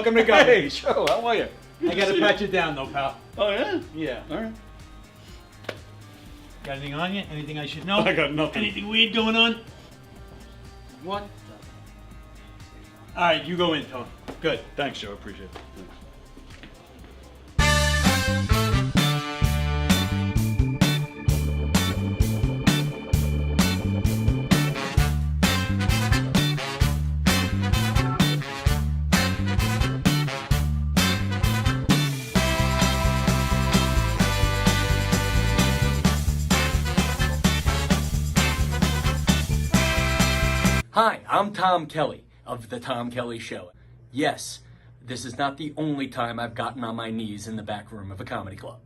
welcome to go. Hey, Joe, how are you? I gotta pat you down though, pal. Oh, yeah? Yeah. All right. Got anything on you? Anything I should know? I got nothing. Anything weird going on? What? All right, you go in, Tony. Good. Thanks, Joe. Appreciate it. Thanks. Hi, I'm Tom Kelly of The Tom Kelly Show. Yes, this is not the only time I've gotten on my knees in the back room of a comedy club.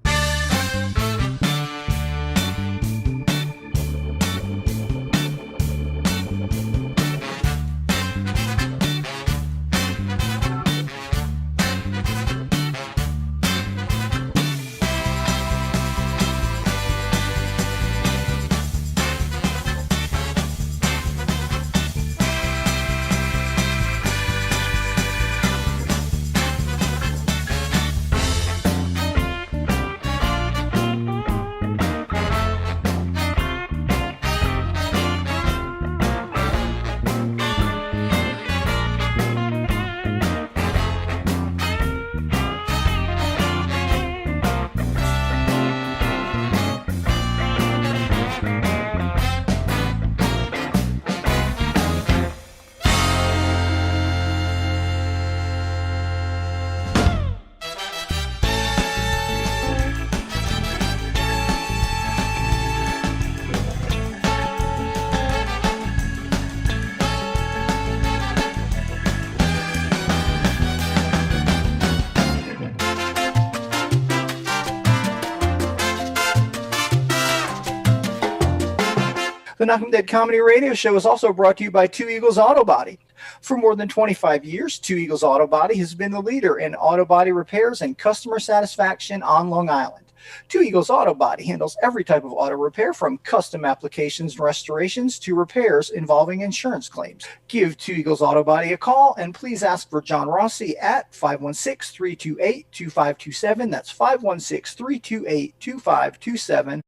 The Knockem Dead Comedy Radio Show is also brought to you by Two Eagles Auto Body. For more than 25 years, Two Eagles Auto Body has been the leader in auto body repairs and customer satisfaction on Long Island. Two Eagles Auto Body handles every type of auto repair, from custom applications and restorations to repairs involving insurance claims. Give Two Eagles Auto Body a call and please ask for John Rossi at 516-328-2527. That's 516-328-2527.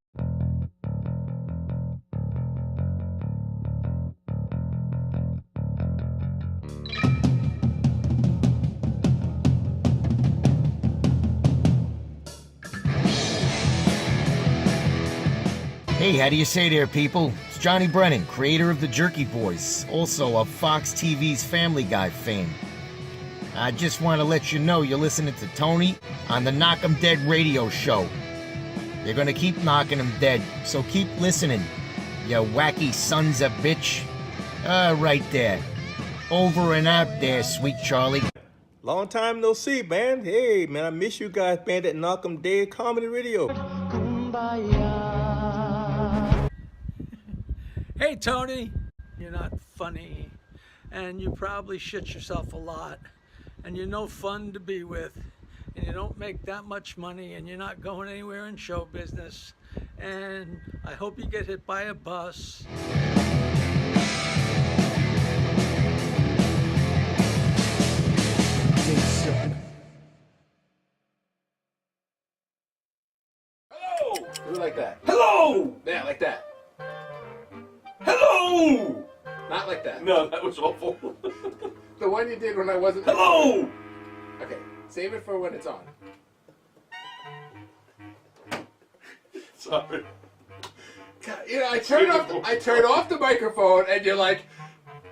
Hey, how do you say there, people? It's Johnny Brennan, creator of the Jerky Boys, also of Fox TV's Family Guy fame. I just want to let you know you're listening to Tony on the Knockem Dead radio show. They're gonna keep knocking them dead, so keep listening, you wacky sons of bitch. Right there. Over and out there, sweet Charlie. Long time no see, man. Hey, man, I miss you guys, man, at Knockem Dead Comedy Radio. Hey, Tony, you're not funny, and you probably shit yourself a lot, and you're no fun to be with, and you don't make that much money, and you're not going anywhere in show business, and I hope you get hit by a bus. Hello! Do it like that. Hello! Yeah, like that. Hello! Not like that. No, that was awful. The one you did when I wasn't. Hello! Okay, save it for when it's on. Sorry. God, you know, I turn off the microphone, and you're like,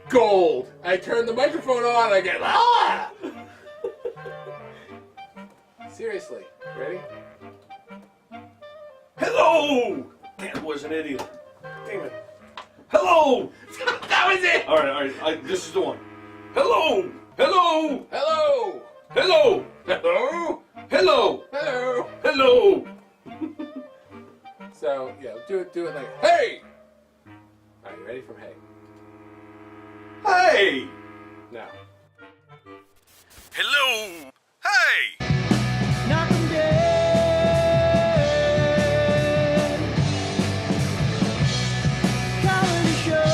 gold. I turn the microphone on, I get ah. Seriously, ready? Hello! Damn, I was an idiot. Damn it. Hello! That was it. All right. This is the one. Hello! Hello! Hello. Hello! Hello. Hello! Hello. Hello! So yeah, do it like hey. All right, you ready? From hey. Hey! Now. Hello! Hey! Knockem Dead Comedy Show.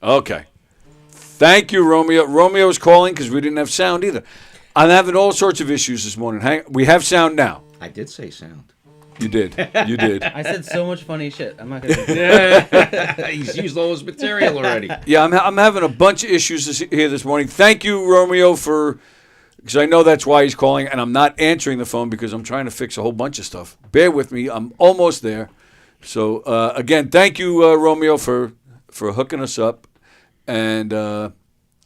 Okay. Thank you, Romeo. Romeo was calling because we didn't have sound either. I'm having all sorts of issues this morning. We have sound now. I did say sound. You did. You did. I said so much funny shit. I'm not gonna. He's used all his material already. Yeah, I'm having a bunch of issues here this morning. Thank you, Romeo, because I know that's why he's calling, and I'm not answering the phone because I'm trying to fix a whole bunch of stuff. Bear with me. I'm almost there. So, again, thank you, Romeo, for hooking us up. And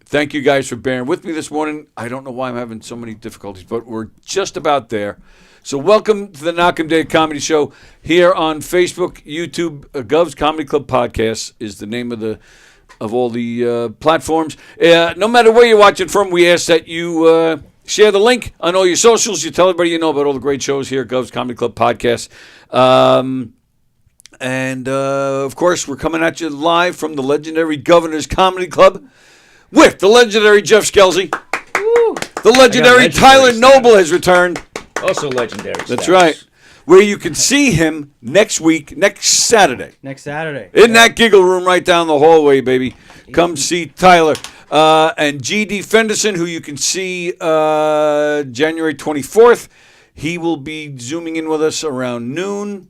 thank you guys for bearing with me this morning. I don't know why I'm having so many difficulties, but we're just about there. So welcome to the Knockem Day Comedy Show here on Facebook, YouTube. Gov's Comedy Club Podcast is the name of all the platforms. No matter where you're watching from, we ask that you share the link on all your socials. You tell everybody you know about all the great shows here, Gov's Comedy Club Podcast. And, of course, we're coming at you live from the legendary Governor's Comedy Club with the legendary Jeff Scelzi. Woo. The legendary Tyler Noble has returned. Also legendary. That's right. Where you can see him next Saturday. Next Saturday. In that giggle room right down the hallway, baby. Come see Tyler. And G.D. Fenderson, who you can see January 24th. He will be Zooming in with us around noon.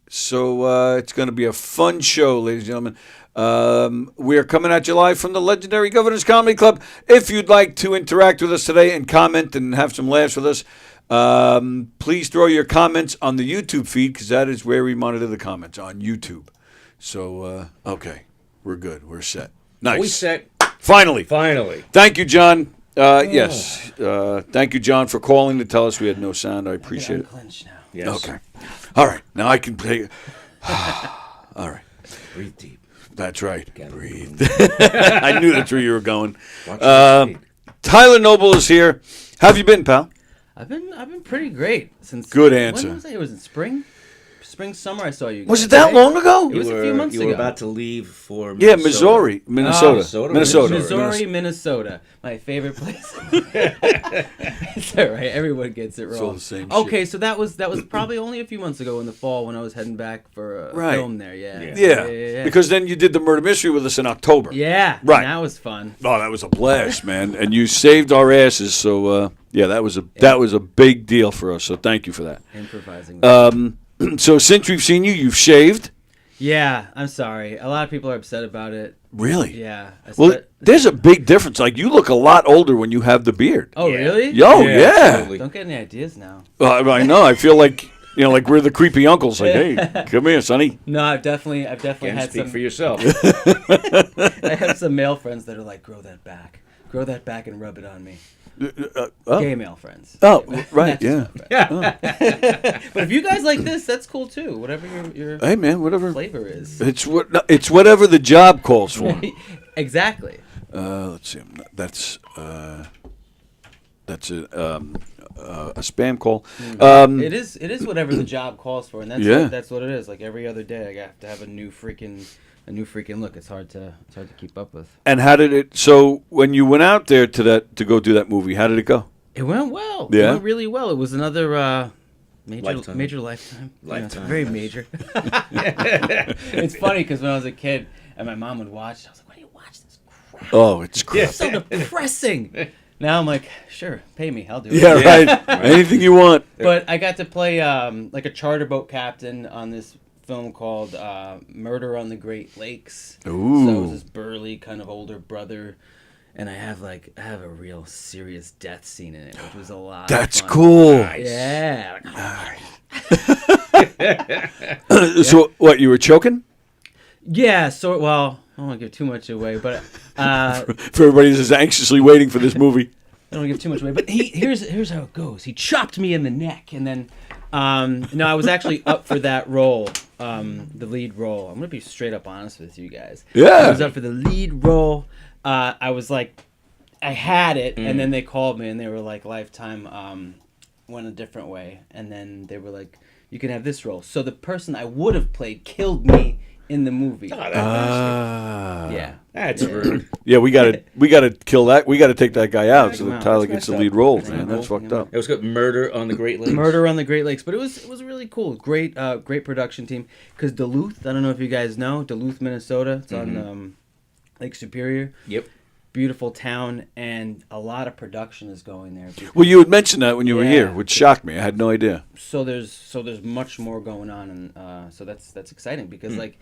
So it's going to be a fun show, ladies and gentlemen. We are coming at you live from the legendary Governor's Comedy Club. If you'd like to interact with us today and comment and have some laughs with us, please throw your comments on the YouTube feed because that is where we monitor the comments, on YouTube. So, okay, we're good. We're set. Nice. We set. Finally. Thank you, John. Yes. Thank you, John, for calling to tell us we had no sound. I appreciate it. Now. Yes. Okay. All right. Now I can play. All right. Breathe deep. That's right. Breathe. I knew that's where you were going. Watch Tyler Noble is here. How have you been, pal? I've been pretty great since. Good answer. When was it? It was in spring, summer. I saw you. Was guys, it that right? long ago? It was a few months you ago. were about to leave for Minnesota. Minnesota. Minnesota. My favorite place. It's all right. Everyone gets it wrong. It's all the same okay, shit. so that was probably only a few months ago in the fall when I was heading back for a film there. Yeah. Because then you did the murder mystery with us in October. Yeah. Right. That was fun. Oh, that was a blast, man. And you saved our asses. So that was a big deal for us. So thank you for that. Improvising. So since we've seen you, you've shaved. Yeah, I'm sorry. A lot of people are upset about it. Really? Yeah. Well, there's a big difference. Like, you look a lot older when you have the beard. Oh, really? Yeah. Don't get any ideas now. I know. I feel like, like we're the creepy uncles. Like, hey, come here, sonny. No, I've definitely Can't had speak some. for yourself. I have some male friends that are like, grow that back and rub it on me. Gay male friends. Oh, right, yeah. But if you guys like this, that's cool too. Whatever your Hey, man, whatever. flavor is. It's whatever the job calls for. Exactly. Let's see. That's a spam call. It is whatever the job calls for, and that's what it is. Like every other day, I have to have a new freaking look. It's hard to keep up with. And how did it? So when you went out there to go do that movie, how did it go? It went well. Yeah? It went really well. It was another Lifetime. major lifetime. Lifetime. Very major. It's funny because when I was a kid and my mom would watch, I was like, "Why do you watch this crap? Oh, it's crap. It's so depressing." Now I'm like, "Sure, pay me. I'll do it." Yeah, right. Anything you want. But I got to play like a charter boat captain on this film called Murder on the Great Lakes. Ooh. So I was this burly kind of older brother, and I have a real serious death scene in it, which was a lot. That's of fun. cool. Yeah. So what? You were choking? Yeah. So well, I don't want to give too much away, but For everybody that's anxiously waiting for this movie. I don't want to give too much away. But here's how it goes. He chopped me in the neck, and then no, I was actually up for that role, the lead role. I'm gonna be straight up honest with you guys. Yeah. I was up for the lead role. I was like, I had it, and then they called me, and they were like, Lifetime went a different way, and then they were like, you can have this role. So the person I would have played killed me in the movie. Yeah. That's rude. Yeah, we gotta kill that. We gotta take that guy out so him that out. Tyler That's gets the messed lead up. role. That's Man, cool. that's fucked up. It was good. Murder on the Great Lakes. Murder on the Great Lakes, but it was really cool. Great production team. Because Duluth, I don't know if you guys know Duluth, Minnesota. It's on Lake Superior. Yep. Beautiful town, and a lot of production is going there. Well, you had mentioned that when you were Yeah. here, which shocked me. I had no idea. So there's much more going on, and so that's exciting because like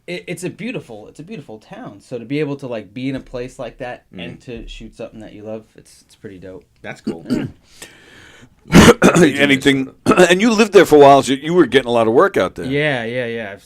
it's a beautiful town. So to be able to like be in a place like that and to shoot something that you love, it's pretty dope. That's cool. Anything, and you lived there for a while, so you were getting a lot of work out there. Yeah.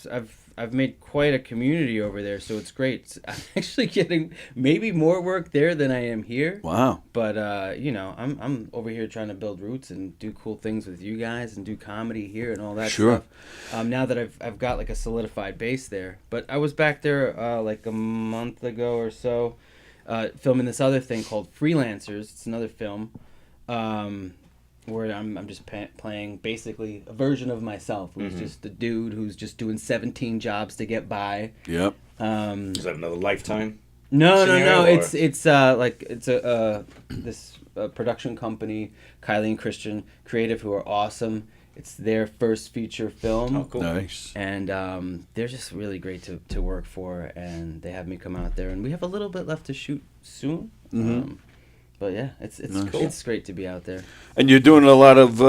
I've made quite a community over there, so it's great. I'm actually getting maybe more work there than I am here. Wow. But you know, I'm over here trying to build roots and do cool things with you guys and do comedy here and all that Sure. stuff. Now that I've got like a solidified base there. But I was back there like a month ago or so, filming this other thing called Freelancers. It's another film. Where I'm just playing basically a version of myself, who's just a dude who's just doing 17 jobs to get by. Yep. Is that another Lifetime? No. scenario, or- It's like it's this production company, Kylie and Christian Creative, who are awesome. It's their first feature film. Oh, cool. Nice. And they're just really great to work for, and they have me come out there, and we have a little bit left to shoot soon. But yeah, it's Nice. it's great to be out there. And you're doing a lot of.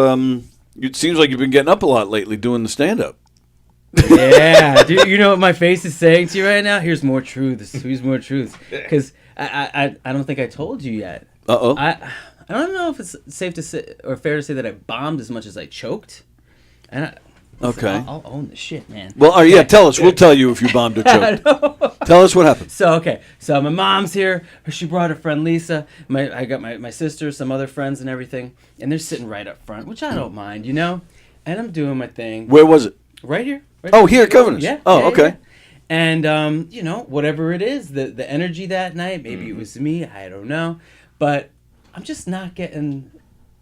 It seems like you've been getting up a lot lately doing the stand-up. Yeah, dude, you know what my face is saying to you right now? Here's more truths. Here's more truths. Because I don't think I told you yet. Uh-oh. I don't know if it's safe to say or fair to say that I bombed as much as I choked. And Okay. I'll own the shit, man. Well, yeah, tell us. We'll tell you if you bombed or choked. Tell us what happened. So my mom's here. She brought her friend Lisa. I got my sister, some other friends, and everything, and they're sitting right up front, which I don't mind, you know. And I'm doing my thing. Where was it? Right here. Right Oh, here at Governors. Yeah. Oh, yeah, okay. yeah. And you know, whatever it is, the energy that night, maybe it was me, I don't know, but I'm just not getting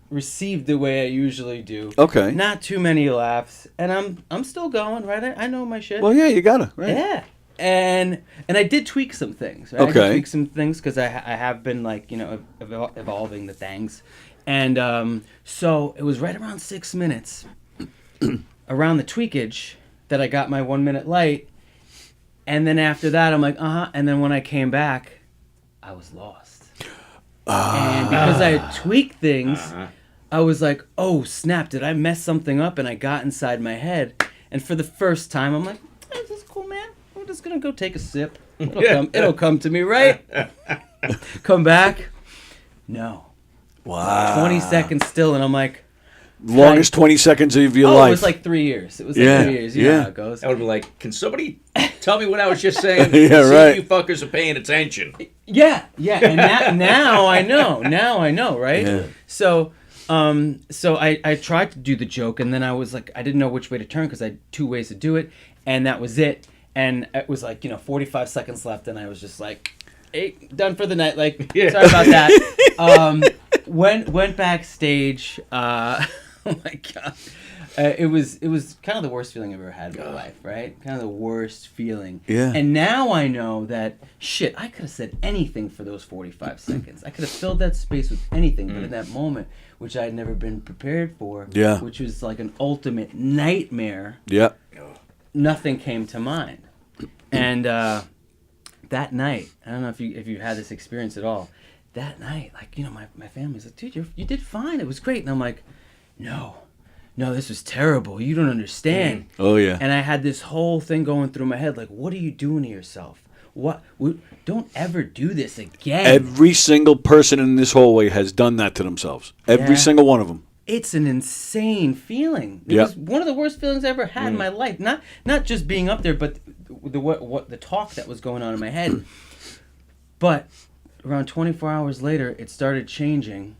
received the way I usually do. Okay. Not too many laughs, and I'm still going, right? I know my shit. Well, yeah, you gotta. Right. Yeah. And I did tweak some things. Right? I Okay. did tweak some things because I have been like, you know, evolving the things. And so it was right around 6 minutes around the tweakage that I got my 1 minute light. And then after that, I'm like, And then when I came back, I was lost. And because I had tweaked things, I was like, oh, snap, did I mess something up? And I got inside my head. And for the first time, I'm like, hey, this is cool, man. I'm just going to go take a sip. It'll come to me, right? Come back. No. Wow. 20 seconds still, and I'm like... Longest 20 seconds of your life. It was like 3 years. It was like 3 years. You know how it goes. I would be like, can somebody tell me what I was just saying? Yeah, See right. if you fuckers are paying attention. Yeah. And now I know. Now I know, right? Yeah. So I tried to do the joke, and then I was like, I didn't know which way to turn because I had 2 ways to do it, and that was it. And it was like, 45 seconds left, and I was just like, hey, done for the night. Like, sorry about that. Went backstage. Oh my god. It was kind of the worst feeling I've ever had in my life, right? Kind of the worst feeling. Yeah. And now I know that, shit, I could have said anything for those 45 seconds. I could have filled that space with anything, but in that moment, which I had never been prepared for, Yeah. which was like an ultimate nightmare, Yeah. nothing came to mind. And that night, I don't know if you had this experience at all, that night, like, my family's like, dude, you did fine. It was great. And I'm like, no, this was terrible. You don't understand. Oh, yeah. And I had this whole thing going through my head, like, what are you doing to yourself? Don't ever do this again. Every single person in this hallway has done that to themselves. Every Yeah. single one of them. It's an insane feeling. It Yeah. was one of the worst feelings I ever had in my life. Not just being up there, but the talk that was going on in my head. But around 24 hours later, it started changing.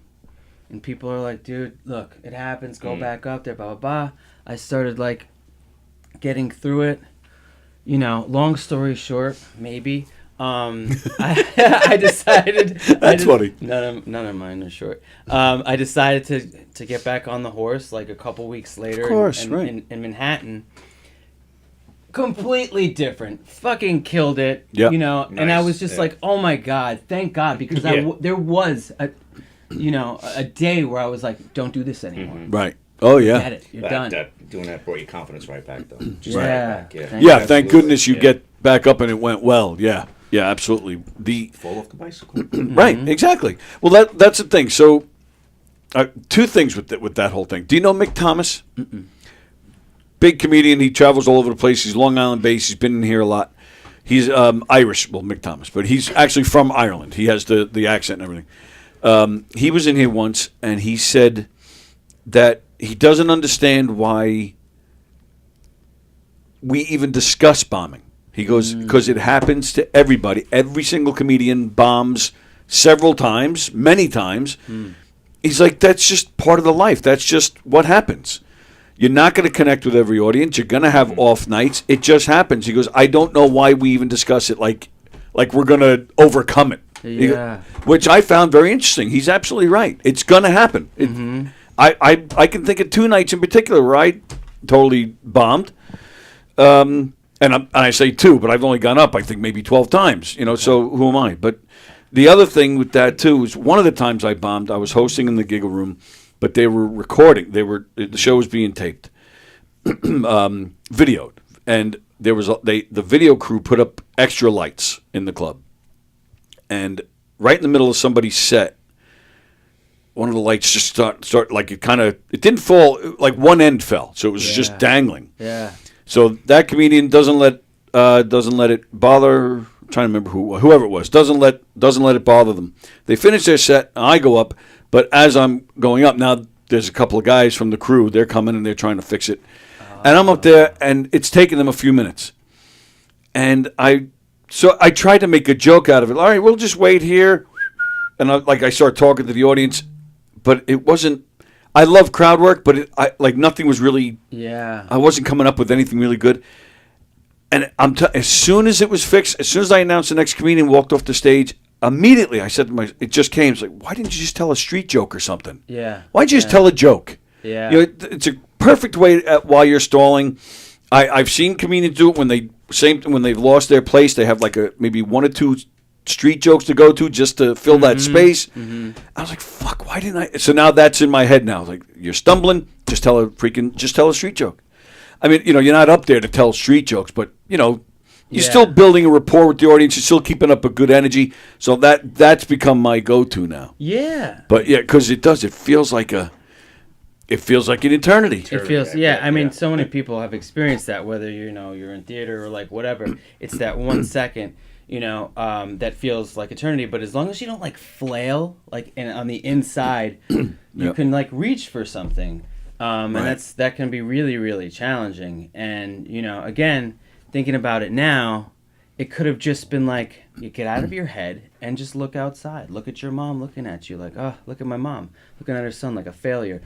And people are like, dude, look, it happens. Go back up there, blah, blah, blah. I started, like, getting through it. Long story short, maybe. I decided... That's funny. None of mine are short. I decided to get back on the horse, like, a couple weeks later. Of course, in, right. in Manhattan. Completely different. Fucking killed it. Yep. And I was just Yeah. like, oh, my God, thank God. Because there was... a day where I was like, don't do this anymore. Right. Oh, yeah. Get it. You're done. Doing that brought your confidence right back, though. Just Yeah. right back. Yeah, thank Absolutely. goodness you Yeah. get back up and it went well. Yeah. Yeah, absolutely. Fall off the bicycle. Right, exactly. Well, that's the thing. So, two things with that whole thing. Do you know Mick Thomas? Big comedian. He travels all over the place. He's Long Island based. He's been in here a lot. He's Irish. Well, Mick Thomas, but he's actually from Ireland. He has the accent and everything. He was in here once, and he said that he doesn't understand why we even discuss bombing. He goes, because it happens to everybody. Every single comedian bombs several times, many times. He's like, that's just part of the life. That's just what happens. You're not going to connect with every audience. You're going to have off nights. It just happens. He goes, I don't know why we even discuss it like we're going to overcome it. Yeah. Which I found very interesting. He's absolutely right. It's going to happen. I can think of 2 nights in particular where I totally bombed. And I say 2, but I've only gone up, I think, maybe 12 times. So who am I? But the other thing with that, too, is one of the times I bombed, I was hosting in the Giggle Room, but they were recording. The show was being taped, videoed. And there was the video crew put up extra lights in the club. And right in the middle of somebody's set, one of the lights just start like it didn't fall, like one end fell. So it was just dangling. Yeah. So that comedian doesn't let it bother. I'm trying to remember whoever it was. Doesn't let it bother them. They finish their set. I go up, but as I'm going up now, there's a couple of guys from the crew. They're coming and they're trying to fix it, and I'm up there, and it's taking them a few minutes. And I tried to make a joke out of it. All right, we'll just wait here, and I start talking to the audience, but it wasn't. I love crowd work, but nothing was really. Yeah. I wasn't coming up with anything really good, and as soon as it was fixed, as soon as I announced the next comedian walked off the stage, immediately I said to myself, it just came. It's like, why didn't you just tell a street joke or something? Yeah. Why'd you just tell a joke? Yeah. It's a perfect way while you're stalling. I've seen comedians do it when they've lost their place. They have maybe 1 or 2 street jokes to go to just to fill that space. I was like, fuck, why didn't I? So now that's in my head now. Like, you're stumbling, just tell a street joke. I mean, you're not up there to tell street jokes, but you're still building a rapport with the audience. You're still keeping up a good energy. So that's become my go-to now. Yeah. But yeah, because it feels like an eternity. It feels, yeah. I mean, so many people have experienced that, whether you're in theater or whatever. It's that 1 second. That feels like eternity. But as long as you don't flail, on the inside, you can reach for something, and that can be really, really challenging. And again, thinking about it now, it could have just been you get out of your head and just look outside. Look at your mom looking at you oh, look at my mom looking at her son like a failure.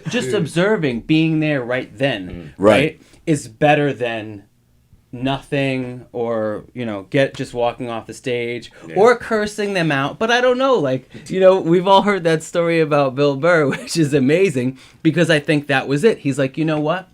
Just observing, being there right then, right, is better than nothing, or just walking off the stage or cursing them out. But I don't know, we've all heard that story about Bill Burr, which is amazing, because I think that was it. He's like, you know what,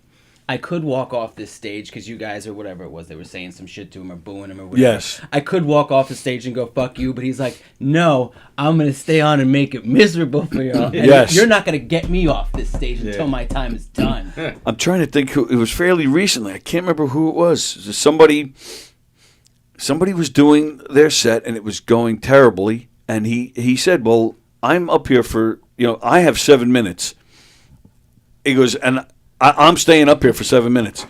I could walk off this stage because you guys, or whatever it was, they were saying some shit to him or booing him or whatever. Yes. I could walk off the stage and go, fuck you, but he's like, no, I'm going to stay on and make it miserable for y'all. And you're not going to get me off this stage until my time is done. I'm trying to think it was fairly recently. I can't remember who it was. Somebody was doing their set and it was going terribly. And he said, well, I'm up here for, I have 7 minutes. He goes, and I'm staying up here for 7 minutes.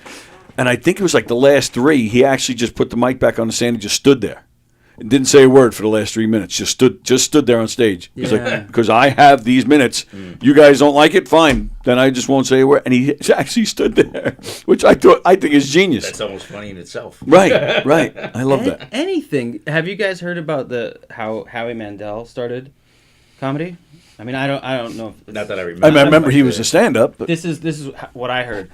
And I think it was the last 3, he actually just put the mic back on the stand and just stood there. And didn't say a word for the last 3 minutes. Just stood there on stage. He's like, because I have these minutes. You guys don't like it? Fine. Then I just won't say a word. And he actually stood there, which I think is genius. That's almost funny in itself. Right. I love that. Anything. Have you guys heard about how Howie Mandel started comedy? I mean, I don't know. Not that I remember. I remember he was a stand-up. But This is what I heard.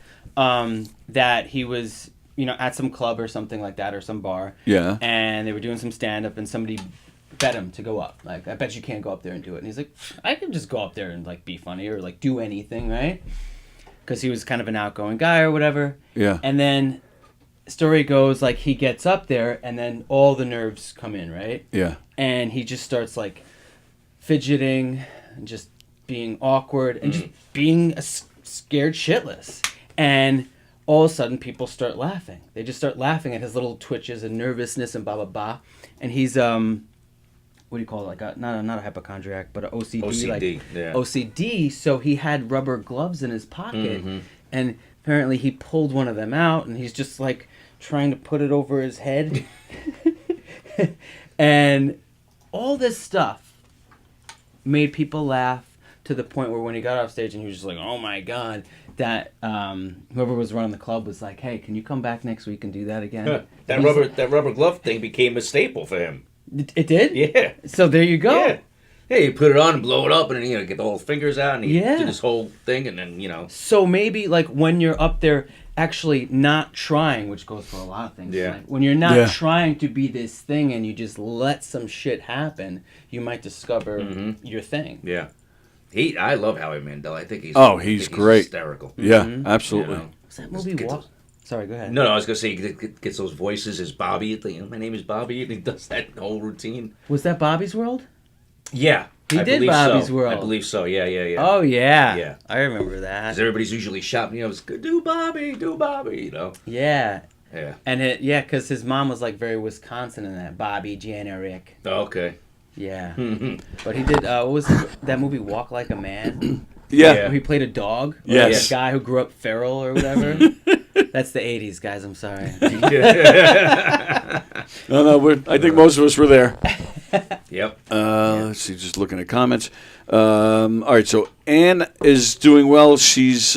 That he was, at some club or something like that, or some bar. Yeah. And they were doing some stand-up, and somebody bet him to go up. I bet you can't go up there and do it. And he's like, I can just go up there and be funny or do anything, right? Because he was kind of an outgoing guy or whatever. Yeah. And then story goes he gets up there, and then all the nerves come in, right? Yeah. And he just starts fidgeting and just being awkward and just being scared shitless. And all of a sudden people start laughing. They just start laughing at his little twitches and nervousness and blah blah blah. And he's what do you call it? Like not a hypochondriac, but an OCD. OCD, like yeah. OCD. So he had rubber gloves in his pocket, and apparently he pulled one of them out, and he's just like trying to put it over his head, and all this stuff made people laugh to the point where when he got off stage and he was just like, "Oh my god." That whoever was running the club was like, "Hey, can you come back next week and do that again?" That rubber glove thing became a staple for him. It did? Yeah. So there you go. Yeah. Yeah, you put it on and blow it up, and then, get the whole fingers out, and you Yeah. do this whole thing, and then, So maybe like when you're up there actually not trying, which goes for a lot of things. Yeah. Like, when you're not Yeah. trying to be this thing and you just let some shit happen, you might discover your thing. Yeah. I love Howie Mandel. I think he's he's great. hysterical. Yeah, absolutely. What's that movie? Sorry, go ahead. No, I was gonna say he gets those voices as Bobby. My name is Bobby, and he does that whole routine. Was that Bobby's World? Yeah, He I did believe Bobby's so. World. I believe so. Yeah. Oh yeah. Yeah. I remember that. Because everybody's usually shouting, do Bobby, Yeah. Yeah. And because his mom was like very Wisconsin in that. Bobby, Jan, Eric. Okay. Yeah. But he did, what was that movie, Walk Like a Man? Yeah. Where he played a dog? Or Yes. a guy who grew up feral or whatever? That's the 80s, guys, I'm sorry. No, I think most of us were there. Yep. Let's see, just looking at comments. All right, so Anne is doing well. She's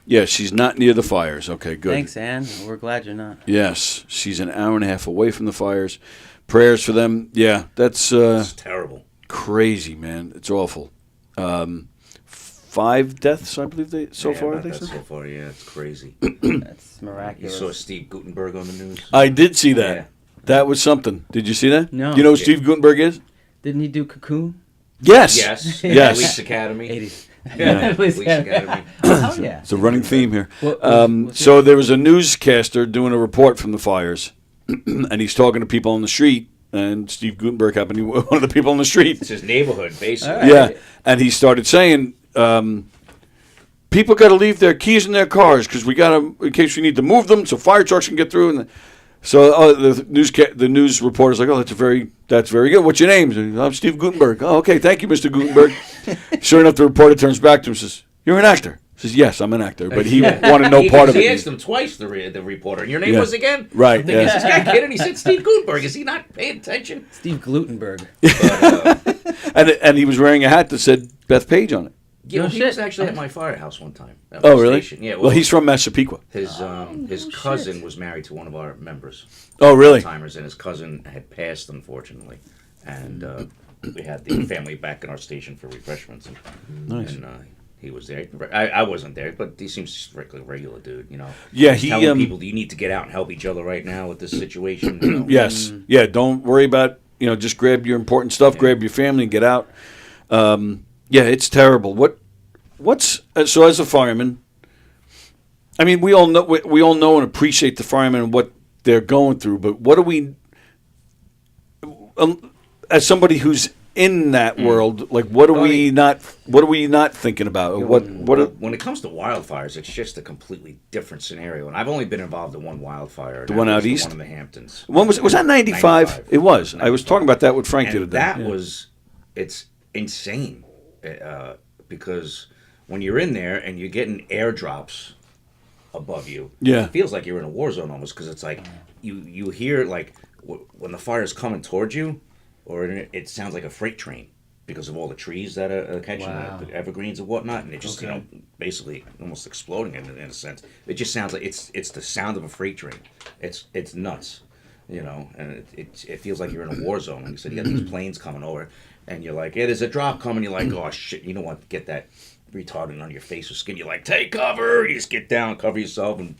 she's not near the fires. Okay, good. Thanks, Ann. We're glad you're not. Yes, she's an hour and a half away from the fires. Prayers for them. Yeah, that's It's terrible. crazy, man. It's awful. 5 deaths, I believe so far. I think so. So far, yeah, it's crazy. That's You miraculous. saw Steve Gutenberg on the news. I did see that. Yeah. That was something. Did you see that? No. Do you know who Steve Gutenberg is? Didn't he do Cocoon? Yes. Yes. Yes. Police Academy. 80s. Yeah. Police Police Academy. Academy. Oh, yeah. It's a running theme here. What's So there was a newscaster doing a report from the fires, and he's talking to people on the street, and Steve Gutenberg happened to be one of the people on the street. It's his neighborhood, basically. All right. Yeah, and he started saying, people got to leave their keys in their cars because we got to, in case we need to move them, so fire trucks can get through. And so the news reporter's like, "Oh, that's very good. What's your name?" "I'm Steve Gutenberg." "Oh, okay, thank you, Mr. Gutenberg." Sure enough, the reporter turns back to him and says, "You're an actor." He says, "Yes, I'm an actor," but he wanted no part of He it. asked him twice, the reporter, and your name Yeah. was again? Right, I'm thinking, yeah. is this guy kidding? He said Steve Gutenberg. Is he not paying attention? Steve Glutenberg. And he was wearing a hat that said Beth Page on it. Yeah, No he shit. was actually at my firehouse one time. At Oh, my really? station. Yeah. Well, he's from Massapequa. His cousin was married to one of our members. Oh, really? Timers, and his cousin had passed, unfortunately, and we had the family back in our station for refreshments. Nice. And he was there. I wasn't there, but he seems like a regular dude, Yeah, He's telling people, you need to get out and help each other right now with this situation. Yes. Yeah, don't worry about, just grab your important stuff, grab your family and get out. Yeah, it's terrible. What's so as a fireman, I mean, we all know and appreciate the firemen and what they're going through, but what do we as somebody who's in that world, like what are we not thinking about? When it comes to wildfires, it's just a completely different scenario. And I've only been involved in one wildfire. The one out east? The one in the Hamptons. When was that 95? 95. It was. 95. I was talking about that with Frank And the other day. that was, it's insane. Because when you're in there and you're getting airdrops above you, Yeah. it feels like you're in a war zone almost, because it's like you hear like when the fire's coming towards you, or it sounds like a freight train because of all the trees that are catching the evergreens and whatnot, and it just basically almost exploding in a sense. It just sounds like it's the sound of a freight train. It's nuts, and it feels like you're in a war zone. Like you said, you got these planes coming over, and you're like, yeah, there's a drop coming. You're like, oh shit, you don't want to get that retardant on your face or skin. You're like, take cover. You just get down, cover yourself, and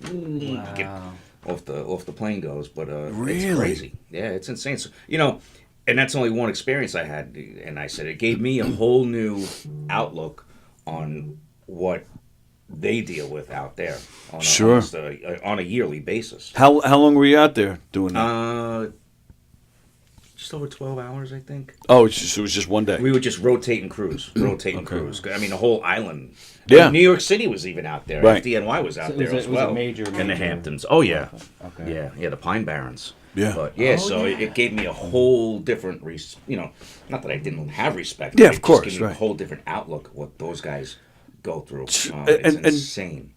get off the plane goes. But it's crazy. Yeah, it's insane. So, and that's only one experience I had, and I said it gave me a whole new outlook on what they deal with out there on a yearly basis. How long were you out there doing that? just over 12 hours, I think. Oh, it was just one day. We would just rotate and cruise. Cruise. I mean, the whole island. Yeah. New York City was even out there. Right. FDNY was out So it there was as a- it was a well. major- And the major- Hamptons. Oh, yeah. Okay. Yeah, the Pine Barrens. Yeah. But it gave me a whole different, not that I didn't have respect. Yeah, but of it course, just gave me right. a whole different outlook of what those guys go through. It's and- insane.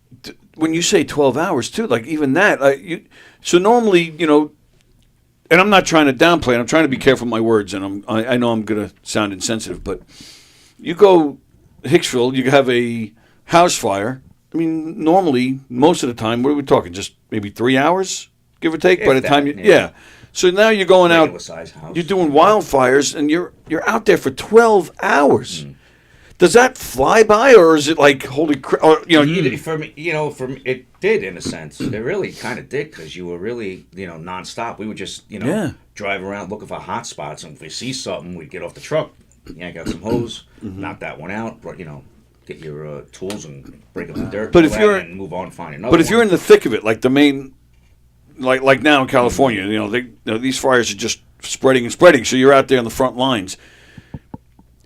When you say 12 hours too, like even that, so normally, and I'm not trying to downplay it. I'm trying to be careful with my words, and I know I'm going to sound insensitive, but you go Hicksville, you have a house fire. I mean, normally, most of the time, what are we talking? Just maybe 3 hours, give or take. If By the that, time yeah. So now you're going Regular out. size house. You're doing wildfires, and you're out there for 12 hours. Does that fly by, or is it like holy crap? For me, it did in a sense. It really kind of did because you were really, nonstop. We would just, drive around looking for hot spots, and if we see something, we'd get off the truck, yank out some hose, knock that one out, get your tools and break up the dirt. But and if all that, you're- and move on, and find another. But if you're one. in the thick of it, like the main, like now in California, these fires are just spreading and spreading. So you're out there on the front lines.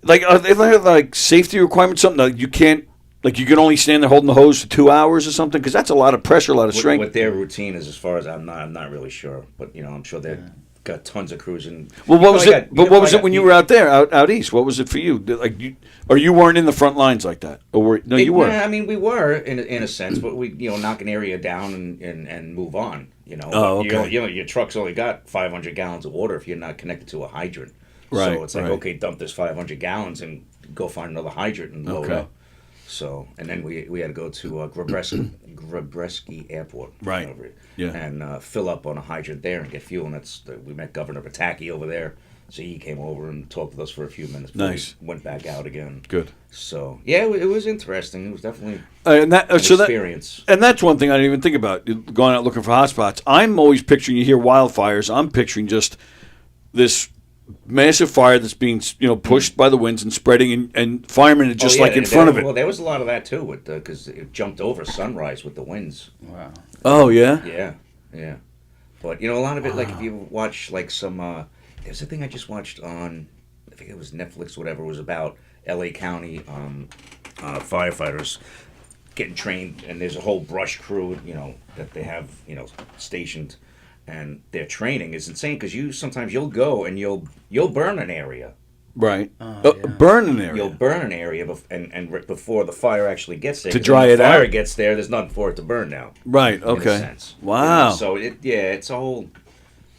Like, are there like safety requirements? Something like you can't, like you can only stand there holding the hose for 2 hours or something? Because that's a lot of pressure, a lot of strength. What their routine is, as far as I'm not really sure. But I'm sure they've got tons of crews. And Well, what was it? But what was it when you were out there, out east? What was it for you? Like you weren't in the front lines like that, or you were? Yeah, I mean, we were in a sense, but we knock an area down and move on. Oh, okay. Your truck's only got 500 gallons of water if you're not connected to a hydrant. Right, So it's like, right. okay, dump this 500 gallons and go find another hydrant and load Okay. up. So, and then we had to go to Grabreski Airport. Right. Yeah. And fill up on a hydrant there and get fuel. And we met Governor Pataki over there. So he came over and talked with us for a few minutes before Nice. we went back out again. Good. So, yeah, it was interesting. It was definitely And that, an so that, experience. and that's one thing I didn't even think about, going out looking for hotspots. I'm always picturing, you hear wildfires, I'm picturing just this massive fire that's being pushed by the winds and spreading, and firemen are just like in front of it. Well, there was a lot of that too, because it jumped over sunrise with the winds. Wow. Oh, yeah? Yeah. But a lot of it, like if you watch like some, there's a thing I just watched on, I think it was Netflix, whatever. It was about L.A. County firefighters getting trained, and there's a whole brush crew, that they have, stationed. And their training is insane because sometimes you'll go and you'll burn an area. Right. Burn an area. You'll burn an area before the fire actually gets there. To 'Cause dry when it the fire out? gets there, there's nothing for it to burn now. Right, In a okay. sense. Wow. So it's a whole,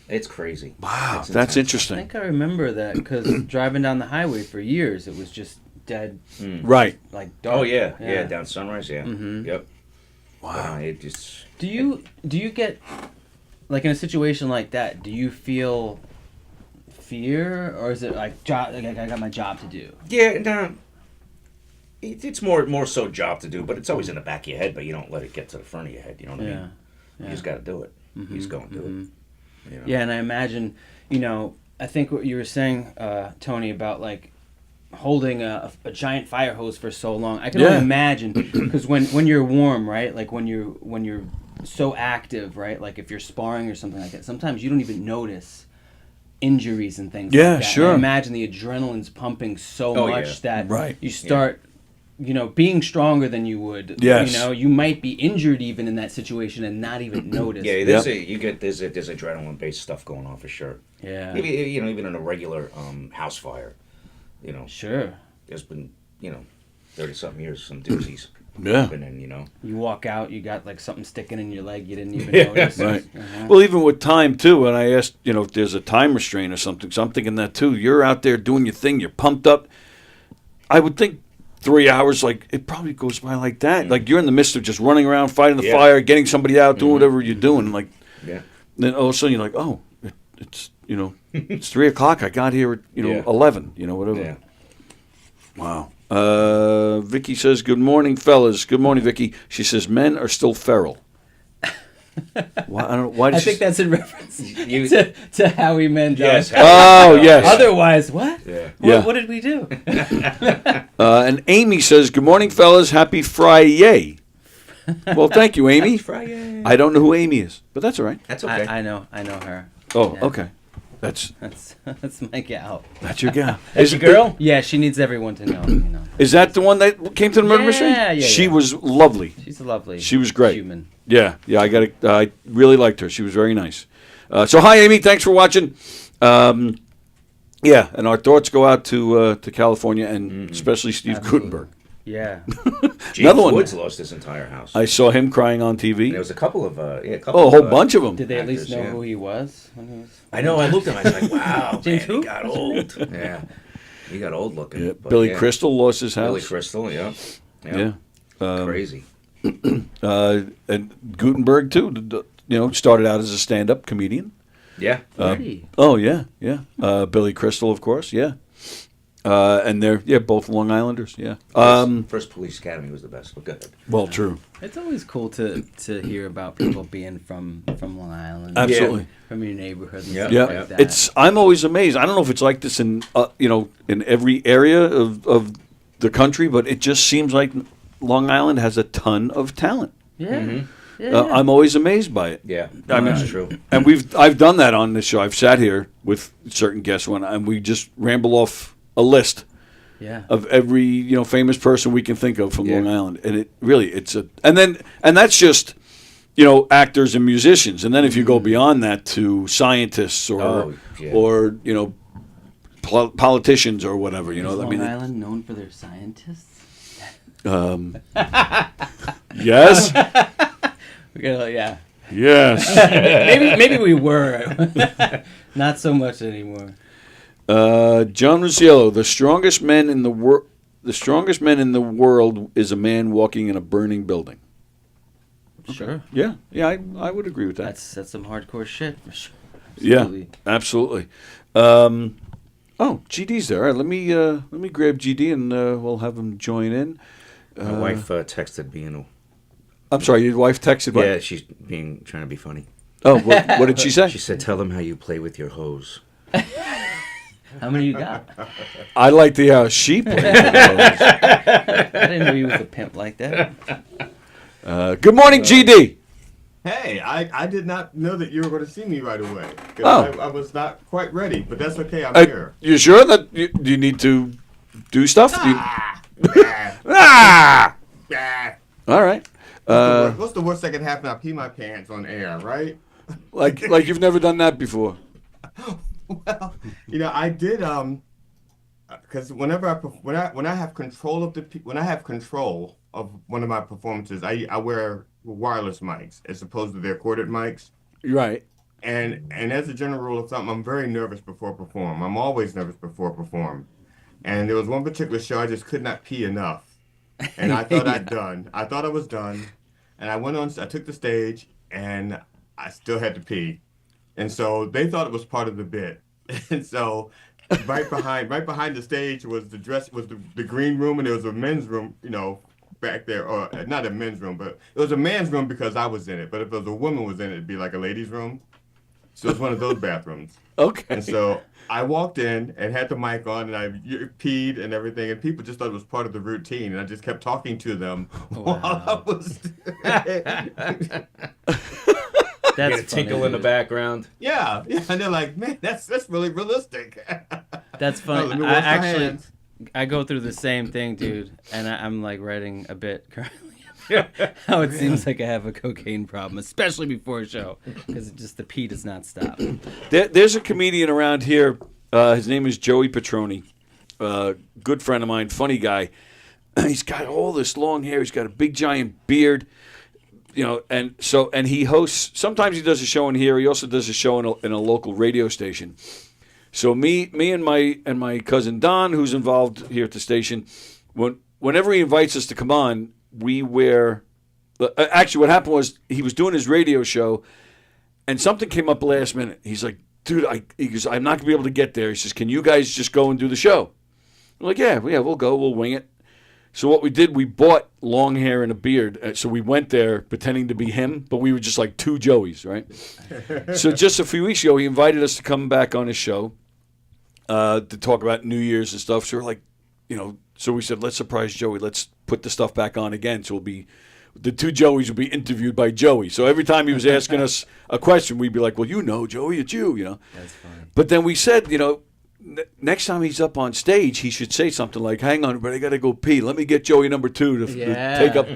it's crazy. Wow, It's that's intense. I interesting. think I remember that because driving down the highway for years, it was just dead, Right. like dark. Oh yeah, down Sunrise, yeah. Mm-hmm. Yep. Wow. It just. Do you get, like in a situation like that, do you feel fear, or is it like job? Like I got my job to do. Yeah, no. It's more so job to do, but it's always in the back of your head. But you don't let it get to the front of your head. You know what I mean? You just got to do it. You just go and do it. Yeah, and I imagine, I think what you were saying, Tony, about like holding a giant fire hose for so long. I can only imagine because when you're warm, right? Like when you're so active, right? Like if you're sparring or something like that, sometimes you don't even notice injuries and things like that. sure. And I imagine the adrenaline's pumping so much that Right. you start being stronger than you would. Yes. You might be injured even in that situation and not even notice. Yeah, there's there's adrenaline based stuff going on for sure. Yeah. Even in a regular house fire, Sure. there's been 30-something years some doozies. Yeah. Been in, You walk out, you got like something sticking in your leg you didn't even notice. Right. Well, even with time too, and I asked, if there's a time restraint or something, so I'm thinking that too. You're out there doing your thing, you're pumped up. I would think 3 hours, like it probably goes by like that. Like you're in the midst of just running around, fighting the fire, getting somebody out, doing whatever you're doing. Like, then all of a sudden you're like, oh, it's it's 3 o'clock. I got here at 11. Whatever. Yeah. Wow. Vicky says, "Good morning, fellas." Good morning, Vicky. She says, "Men are still feral." Why, I don't know. Why? I think that's in reference You- to Howie Mandel. Yes. Oh, yes. Otherwise, what? Yeah. Yeah. What did we do? And Amy says, "Good morning, fellas. Happy Friday." Well, thank you, Amy. Friday. I don't know who Amy is, but that's all right. That's okay. I know her. Oh, Yeah. okay. That's That's my gal. that's your gal. That's your girl? Yeah, she needs everyone to know. You know, Is that the one that came to the murder mystery? Yeah, She yeah. was lovely. she's a lovely. She was great. Human. Yeah. I really liked her. She was very nice. So hi, Amy. Thanks for watching. Yeah, and our thoughts go out to California and especially Steve Absolutely. Gutenberg. Yeah. Gene Another one. Woods lost his entire house. I saw him crying on TV. There was a couple of a whole bunch of them. Did they at least actors, know yeah. who he was when he was? I know. I looked at him. I was like, "Wow, James man, who? he got old." Yeah, he got old looking. Yeah, But Billy yeah. Crystal lost his house. Billy Crystal. Yeah. Yeah. Crazy. And Gutenberg too. Started out as a stand-up comedian. Yeah. Really? Oh yeah. Billy Crystal, of course. Yeah. And they're both Long Islanders. Yeah. First Police Academy was the best. But go ahead. Well, true. It's always cool to hear about people being from Long Island. Absolutely. From your neighborhood and Yeah. stuff Yeah. like that. I'm always amazed. I don't know if it's like this in in every area of the country, but it just seems like Long Island has a ton of talent. Yeah. I'm always amazed by it. Yeah. I mean, That's true. And I've done that on this show. I've sat here with certain guests and we just ramble off a list Yeah. of every famous person we can think of from Yeah. Long Island, and and that's just actors and musicians, and then if you go beyond that to scientists or Oh, yeah. or politicians or whatever, Is I Long mean, Island known for their scientists? yes, We're gonna, yeah. yes. Maybe we were. Not so much anymore. John Rusiello, the strongest man in the world. The strongest man in the world is a man walking in a burning building. Sure. Yeah, I would agree with that. That's some hardcore shit for sure. Yeah, Absolutely. absolutely. GD's there. All right, let me grab GD and we'll have him join in. My wife texted me. I'm sorry, your wife texted. What? Yeah, she's trying to be funny. Oh, what did she say? She said, "Tell them how you play with your hose." How many you got? I like the how she plays. I didn't know you was a pimp like that. Good morning, GD. Hey, I did not know that you were going to see me right away. 'Cause Oh. I was not quite ready, but that's okay. I'm Uh, here. you sure that you need to do stuff? Ah. Ah! Ah. All right. What's the worst that can happen? I pee my pants on air, right? Like you've never done that before. Well, I did because whenever when I have control of when I have control of one of my performances, I wear wireless mics as opposed to their corded mics. Right. And as a general rule of thumb, I'm very nervous before I perform. I'm always nervous before I perform. And there was one particular show I just could not pee enough. And I thought I thought I was done. And I went on, I took the stage, and I still had to pee. And so they thought it was part of the bit. And so right behind the stage was the green room, and there was a men's room, back there, or not a men's room, but it was a man's room because I was in it. But if it was a woman was in it, it'd be like a ladies' room. So it's one of those bathrooms. Okay. And so I walked in and had the mic on, and I peed and everything, and people just thought it was part of the routine, and I just kept talking to them while I was. That's Get a tinkle funny, in the dude. background. Yeah, and they're like, man, that's really realistic. That's Oh, let funny. me I wash my actually, hands. I go through the same thing, dude, and I'm like writing a bit currently. How it seems like I have a cocaine problem, especially before a show, because just the pee does not stop. There's a comedian around here. His name is Joey Petroni. Good friend of mine, funny guy. He's got all this long hair. He's got a big giant beard. And he hosts. Sometimes he does a show in here. He also does a show in a local radio station. So me and my cousin Don, who's involved here at the station, whenever he invites us to come on, we wear. Actually, what happened was he was doing his radio show, and something came up last minute. He's like, "Dude, he goes, I'm not gonna be able to get there." He says, "Can you guys just go and do the show?" I'm like, "Yeah, we'll go. We'll wing it." So what we did, we bought long hair and a beard. So we went there pretending to be him, but we were just like two Joeys, right? So just a few weeks ago, he invited us to come back on his show to talk about New Year's and stuff. So we're like, so we said, let's surprise Joey. Let's put the stuff back on again. So the two Joeys would be interviewed by Joey. So every time he was asking us a question, we'd be like, well, Joey, it's you, That's funny. But then we said, next time he's up on stage, he should say something like, hang on, but I got to go pee. Let me get Joey number 2 to take up.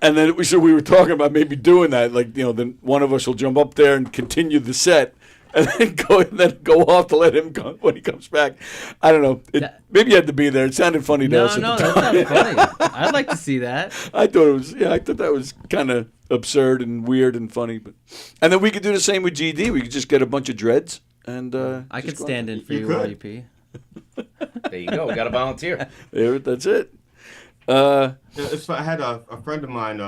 And then we were talking about maybe doing that. Like, then one of us will jump up there and continue the set and then go off to let him go when he comes back. I don't know. Maybe you had to be there. It sounded funny to us. No, that sounds funny. I'd like to see that. I thought that was kind of absurd and weird and funny. And then we could do the same with GD. We could just get a bunch of dreads. And I could stand in for you while you pee. There you go. We got to volunteer. That's it. I had a friend of mine,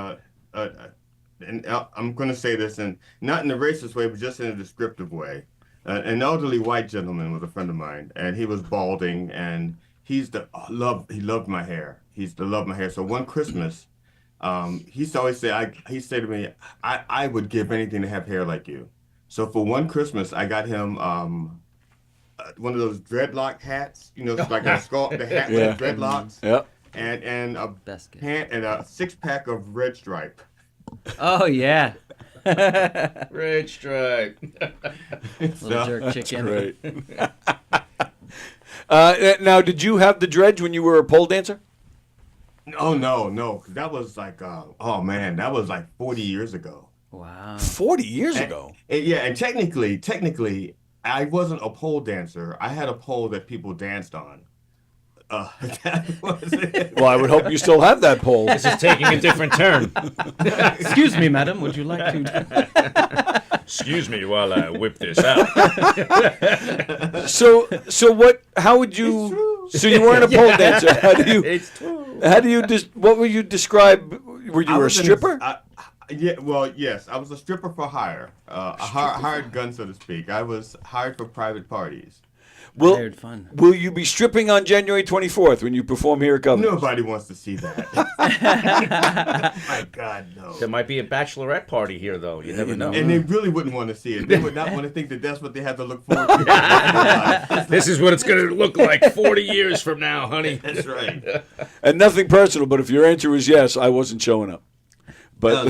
and I'm going to say this, and not in a racist way, but just in a descriptive way. An elderly white gentleman was a friend of mine, and he was balding, and he loved my hair. He used to love my hair. So one Christmas, he used to always say, he'd say to me, I would give anything to have hair like you. So for one Christmas, I got him one of those dreadlock hats, like a skull, the hat with dreadlocks. Yeah. And a pant and a 6-pack of Red Stripe. Oh yeah. Red Stripe. Little jerk chicken. Right. Now, did you have the dreads when you were a pole dancer? Oh no. That was like that was like 40 years ago. Wow. 40 years ago. And technically, I wasn't a pole dancer. I had a pole that people danced on. That was it. Well, I would hope you still have that pole. This is taking a different turn. Excuse me, madam. Would you like to? Excuse me while I whip this out. So what? How would you? So you weren't a pole dancer. How do you? It's true. What would you describe? Were you a stripper? Yes. I was a stripper for hire. A hired gun, so to speak. I was hired for private parties. Will you be stripping on January 24th when you perform here at Governors? Nobody wants to see that. My God, no. There might be a bachelorette party here, though. You never know. And they really wouldn't want to see it. They would not want to think that that's what they have to look forward to. This is what it's going to look like 40 years from now, honey. That's right. And nothing personal, but if your answer was yes, I wasn't showing up. But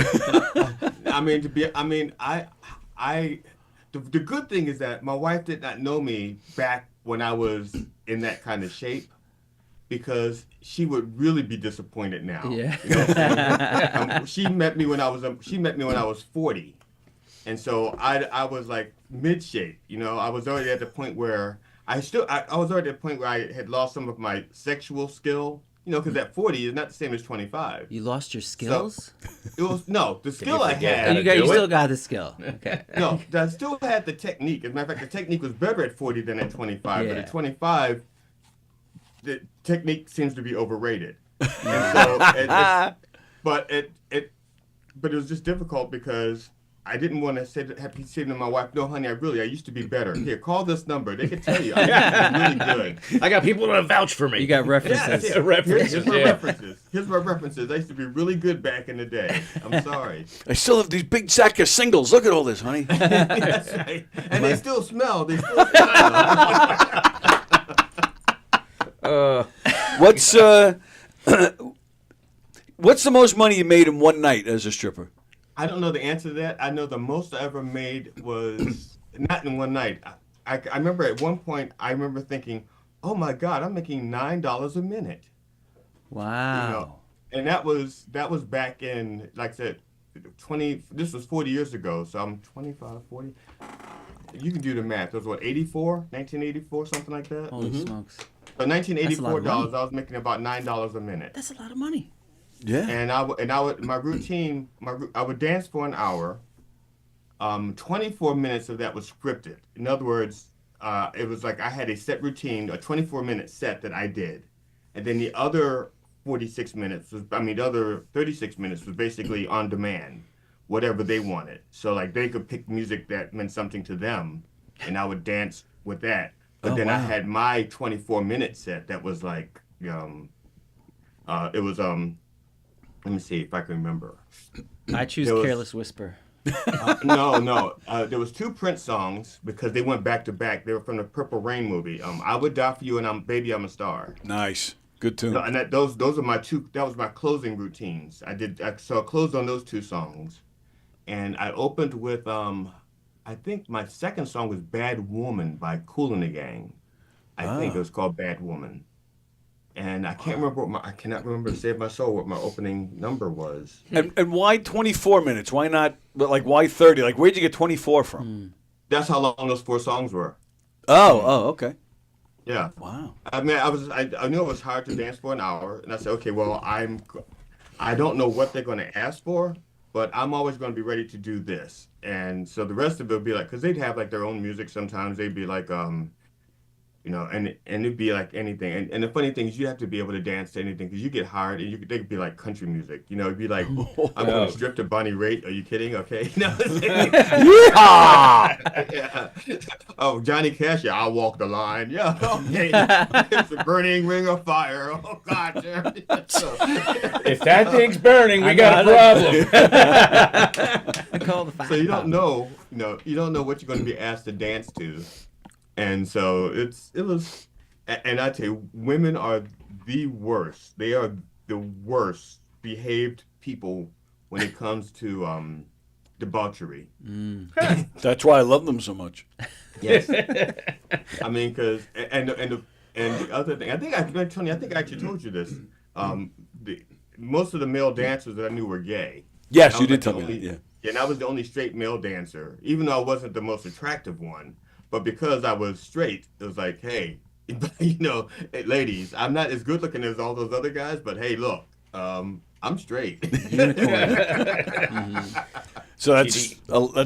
the good thing is that my wife did not know me back when I was in that kind of shape, because she would really be disappointed now. Yeah. She met me when I was 40, and so I was like mid shape. I was already at the point where I had lost some of my sexual skill. Because at 40 is not the same as 25. You lost your skills? So, the skill I had. You still got the skill. Okay. No, I still had the technique. As a matter of fact, the technique was better at 40 than at 25. Yeah. But at 25, the technique seems to be overrated. And so but it was just difficult because I didn't want to have to say to my wife, no, honey, I used to be better. Here, call this number. They can tell you. I'm really good. I got people that vouch for me. You got references. Here's my references. Here's my references. I used to be really good back in the day. I'm sorry. I still have these big sack of singles. Look at all this, honey. That's right. And they still smell. What's the most money you made in one night as a stripper? I don't know the answer to that. I know the most I ever made was not in one night. I remember at one point, thinking, oh my God, I'm making $9 a minute. Wow. And that was back in, like I said, this was 40 years ago. So I'm 25, 40. You can do the math. It was what, 1984, something like that? Holy smokes. So $1984, I was making about $9 a minute. That's a lot of money. Yeah. And I would my routine, I would dance for an hour. 24 minutes of that was scripted. In other words, it was like I had a set routine, a 24-minute set that I did, and then the other 36 minutes the other 36 minutes was basically on demand, whatever they wanted. So like they could pick music that meant something to them, and I would dance with that. But I had my 24-minute set that was like, it was let me see if I can remember. I choose Careless Whisper. No. There was 2 Prince songs because they went back to back. They were from the Purple Rain movie. I Would Die for You and Baby I'm a Star. Nice. Good tune. No, and those are my two. That was my closing routines. So I closed on those two songs, and I opened with I think my second song was "Bad Woman" by Kool and the Gang. I think it was called "Bad Woman," and I can't remember I cannot remember to save my soul what my opening number was. And why 24 minutes? Why not? Like why 30? Like where'd you get 24 from? That's how long those 4 songs were. Oh, okay. Yeah. Wow. I mean, I knew it was hard to dance for an hour, and I said, okay, well, I don't know what they're going to ask for, but I'm always going to be ready to do this. And so the rest of it would be like, because they'd have like their own music sometimes. They'd be like, and it'd be like anything. And the funny thing is, you have to be able to dance to anything because you get hired, and they could be like country music. It'd be like, I'm going to strip to Bonnie Raitt. Are you kidding? Okay. No. Yeah. Oh, Johnny Cash. Yeah, I'll walk the line. Yeah. Okay. It's a burning ring of fire. Oh God. If that thing's burning, we got a problem. I call the fire. So you don't know what you're going to be asked to dance to. And so it was, and I tell you, women are the worst. They are the worst behaved people when it comes to debauchery. That's why I love them so much. Yes. I mean, because and the other thing, I think I actually told you this. Most of the male dancers that I knew were gay. Yes, you did tell me that. Yeah. And I was the only straight male dancer, even though I wasn't the most attractive one. But because I was straight, it was like, hey, hey, ladies, I'm not as good looking as all those other guys, but hey, look, I'm straight. So that's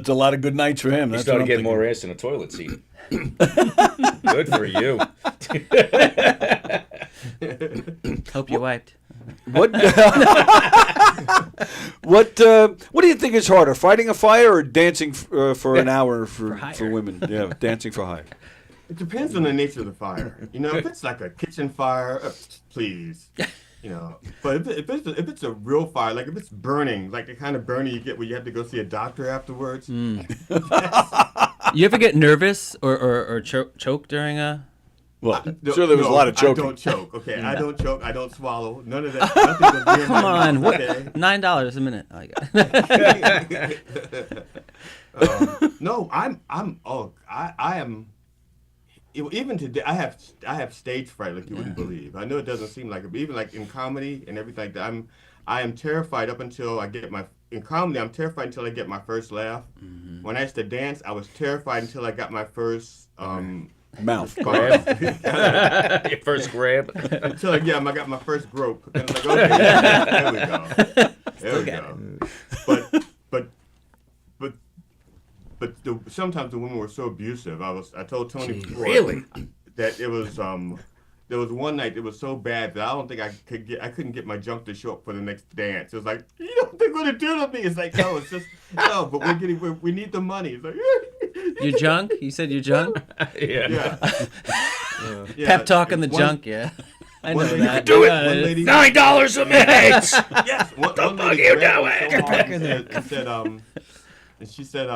a lot of good nights for him. You That's started what I'm getting more thinking. ass in a toilet seat. Good for you. Hope you wiped. What? What do you think is harder, fighting a fire or dancing for an hour for women? Yeah, dancing for hire. It depends on the nature of the fire. If it's like a kitchen fire, please. But if it's a real fire, like if it's burning, like the kind of burning you get where you have to go see a doctor afterwards. You ever get nervous or choke during a? Well, sure there was a lot of choking. I don't choke. Okay, I don't choke. I don't swallow. None of that. Nothing goes near my Come on, mouth, what? okay? $9 a minute. No, I am. Even today, I have stage fright like you wouldn't believe. I know it doesn't seem like it, but even like in comedy and everything like that, I am terrified up until I get in comedy. I'm terrified until I get my first laugh. Mm-hmm. When I used to dance, I was terrified until I got my first mouth grab. Your first grab. Until I got my first grope. And I'm like, okay, there we go. There we go. But sometimes the women were so abusive. I told Tony before that it was there was one night it was so bad that I don't think I couldn't get my junk to show up for the next dance. It was like, you don't think what to do to me? It's like, no, it's just no, but we need the money. It's like Your junk? You said your junk? Yeah. Pep talk in the junk, yeah. I know that. You can do it. $9 a minute. Yes. What the fuck you doing? And she said,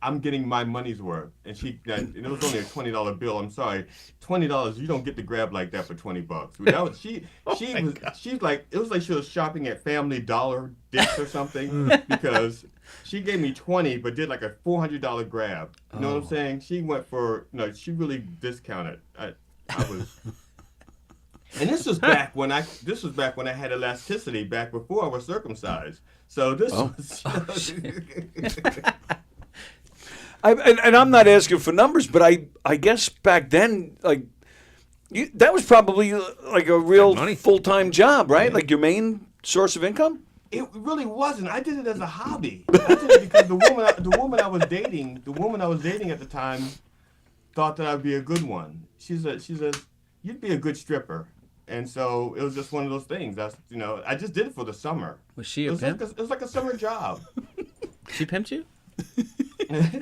I'm getting my money's worth. And and it was only a $20 bill. I'm sorry. $20, you don't get to grab like that for $20. That was, she's like, it was like she was shopping at Family Dollar Dick's or something because she gave me 20 but did like a $400 grab. You know what I'm saying? She went for, she really discounted. I was... And this was back when I had elasticity back before I was circumcised. So this was and I'm not asking for numbers, but I guess back then, like, that was probably like a real full-time job, right? Yeah. Like your main source of income? It really wasn't. I did it as a hobby. I did it because the woman I was dating at the time thought that I'd be a good one. She said, you'd be a good stripper. And so it was just one of those things. I just did it for the summer. Was she a pimp? It was like a summer job. She pimped you?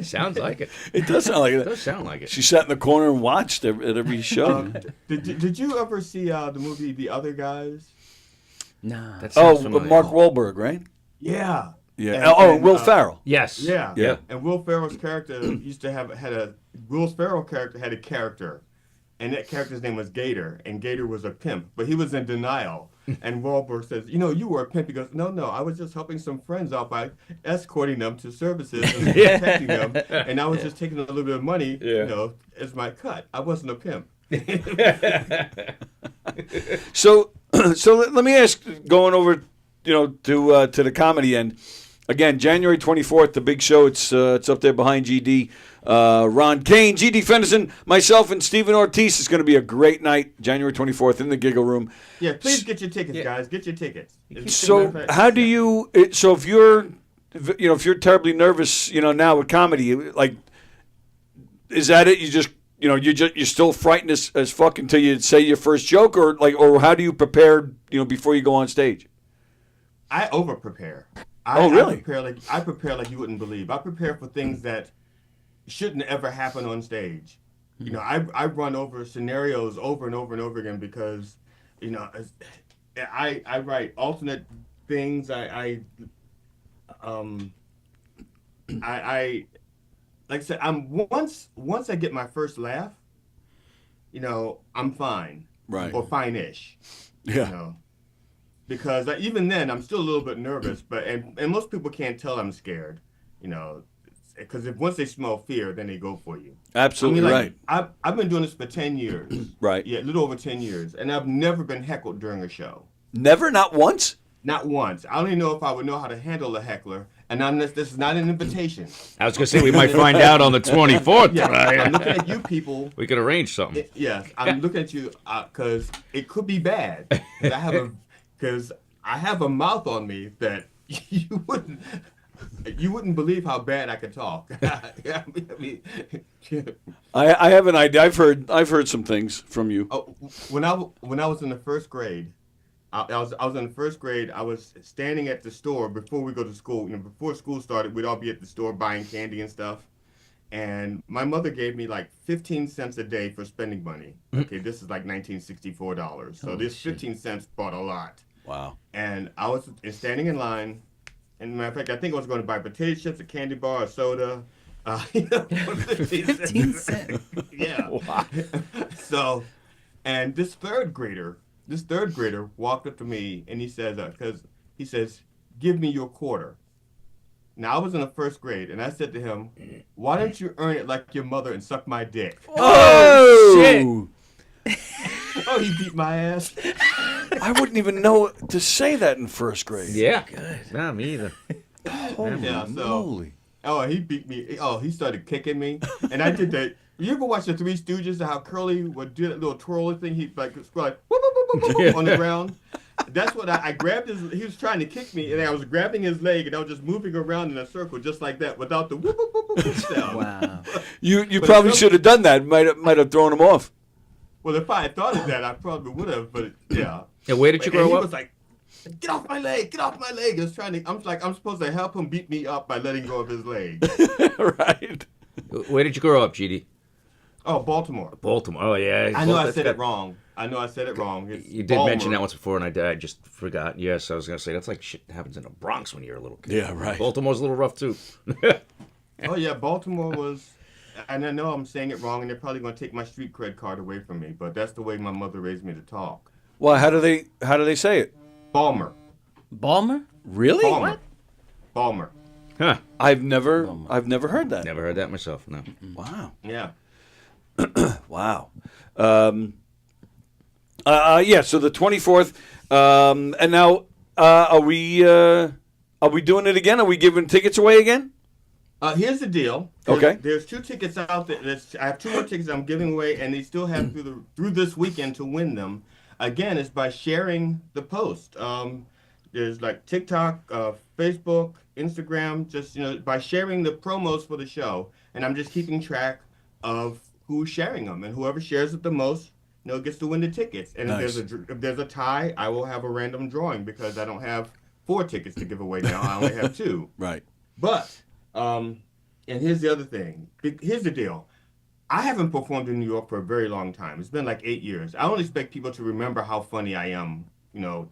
Sounds like it. It does sound like it. It does sound like it. She sat in the corner and watched at every show. Did you ever see the movie The Other Guys? No. Mark Wahlberg, right? Yeah. Yeah. And Will Ferrell. Yes. Yeah. And Will Ferrell's character had a character, and that character's name was Gator, and Gator was a pimp, but he was in denial. And Wahlberg says, you were a pimp. He goes, no, I was just helping some friends out by escorting them to services and protecting them, and I was just taking a little bit of money, as my cut. I wasn't a pimp. So let me ask, going over, to the comedy end. Again, January 24th, the big show. It's up there behind GD. Ron Kane, GD Fenderson, myself, and Stephen Ortiz. It's going to be a great night, January 24th in the Giggle Room. Yeah, please get your tickets, guys. Get your tickets. So how do you? So if you're terribly nervous, now with comedy, like, is that it? You just you're still frightened as fuck until you say your first joke, or how do you prepare, before you go on stage? I over prepare. Really? I prepare like you wouldn't believe. I prepare for things that shouldn't ever happen on stage. I run over scenarios over and over and over again because, I write alternate things. I like I said, once I get my first laugh, I'm fine. Right. Or fine-ish. Yeah. Because even then, I'm still a little bit nervous, and most people can't tell I'm scared, because once they smell fear, then they go for you. Absolutely right. I've been doing this for 10 years. Right. Yeah, a little over 10 years, and I've never been heckled during a show. Never? Not once? Not once. I don't even know if I would know how to handle a heckler, and this is not an invitation. I was going to say, we might find out on the 24th. Yeah, I'm looking at you people. We could arrange something. Yes, I'm looking at you because it could be bad. Because I have a mouth on me that you wouldn't believe how bad I could talk. I have an idea. I've heard some things from you. When I was in the first grade, I was in the first grade. I was standing at the store before we go to school. Before school started, we'd all be at the store buying candy and stuff. And my mother gave me like 15 cents a day for spending money. Okay, this is like $1964. So this 15 cents bought a lot. Wow. And I was standing in line. And matter of fact, I think I was going to buy potato chips, a candy bar, a soda. 15 cents. Yeah. Wow. So, and this third grader walked up to me and he says, give me your quarter. Now, I was in the first grade, and I said to him, why don't you earn it like your mother and suck my dick? Oh, shit. Oh, he beat my ass. I wouldn't even know to say that in first grade. Yeah. Good. Nah, me either. Yeah, so, he beat me. Oh, he started kicking me. And I did that. You ever watch the Three Stooges, how Curly would do that little twirly thing? He'd like whoop, whoop, whoop, whoop, whoop, on the ground. That's what I grabbed he was trying to kick me, and I was grabbing his leg, and I was just moving around in a circle just like that without the whoop, whoop, whoop, whoop sound. Wow. You probably should have done that. Might have thrown him off. Well, if I had thought of that, I probably would have, but yeah. Yeah, where did you grow up? He was like, get off my leg, get off my leg. I'm supposed to help him beat me up by letting go of his leg. Right. Where did you grow up, GD? Oh, Baltimore. Baltimore. Oh, yeah. I know I said it wrong. It's you did Balmer. mention that once before, and I just forgot. Yes, I was going to say, that's like shit that happens in the Bronx when you're a little kid. Yeah, right. Baltimore's a little rough, too. Oh, yeah, Baltimore was... And I know I'm saying it wrong, and they're probably going to take my street cred card away from me, but that's the way my mother raised me to talk. Well, how do they say it? Balmer. Balmer? Really? Balmer. What? Balmer. Huh. I've never heard that. Never heard that myself, no. Wow. Yeah. Wow. Yeah, so the 24th, and now are we doing it again? Are we giving tickets away again? Here's the deal. Okay. There's 2 tickets out there. I have 2 more tickets I'm giving away, and they still have through this weekend to win them. Again, it's by sharing the post. There's like TikTok, Facebook, Instagram, just by sharing the promos for the show, and I'm just keeping track of who's sharing them, and whoever shares it the most, gets to win the tickets. And nice. if there's a tie, I will have a random drawing because I don't have 4 tickets to give away now. I only have 2. Right. But and here's the other thing. Here's the deal. I haven't performed in New York for a very long time. It's been like 8 years. I don't expect people to remember how funny I am,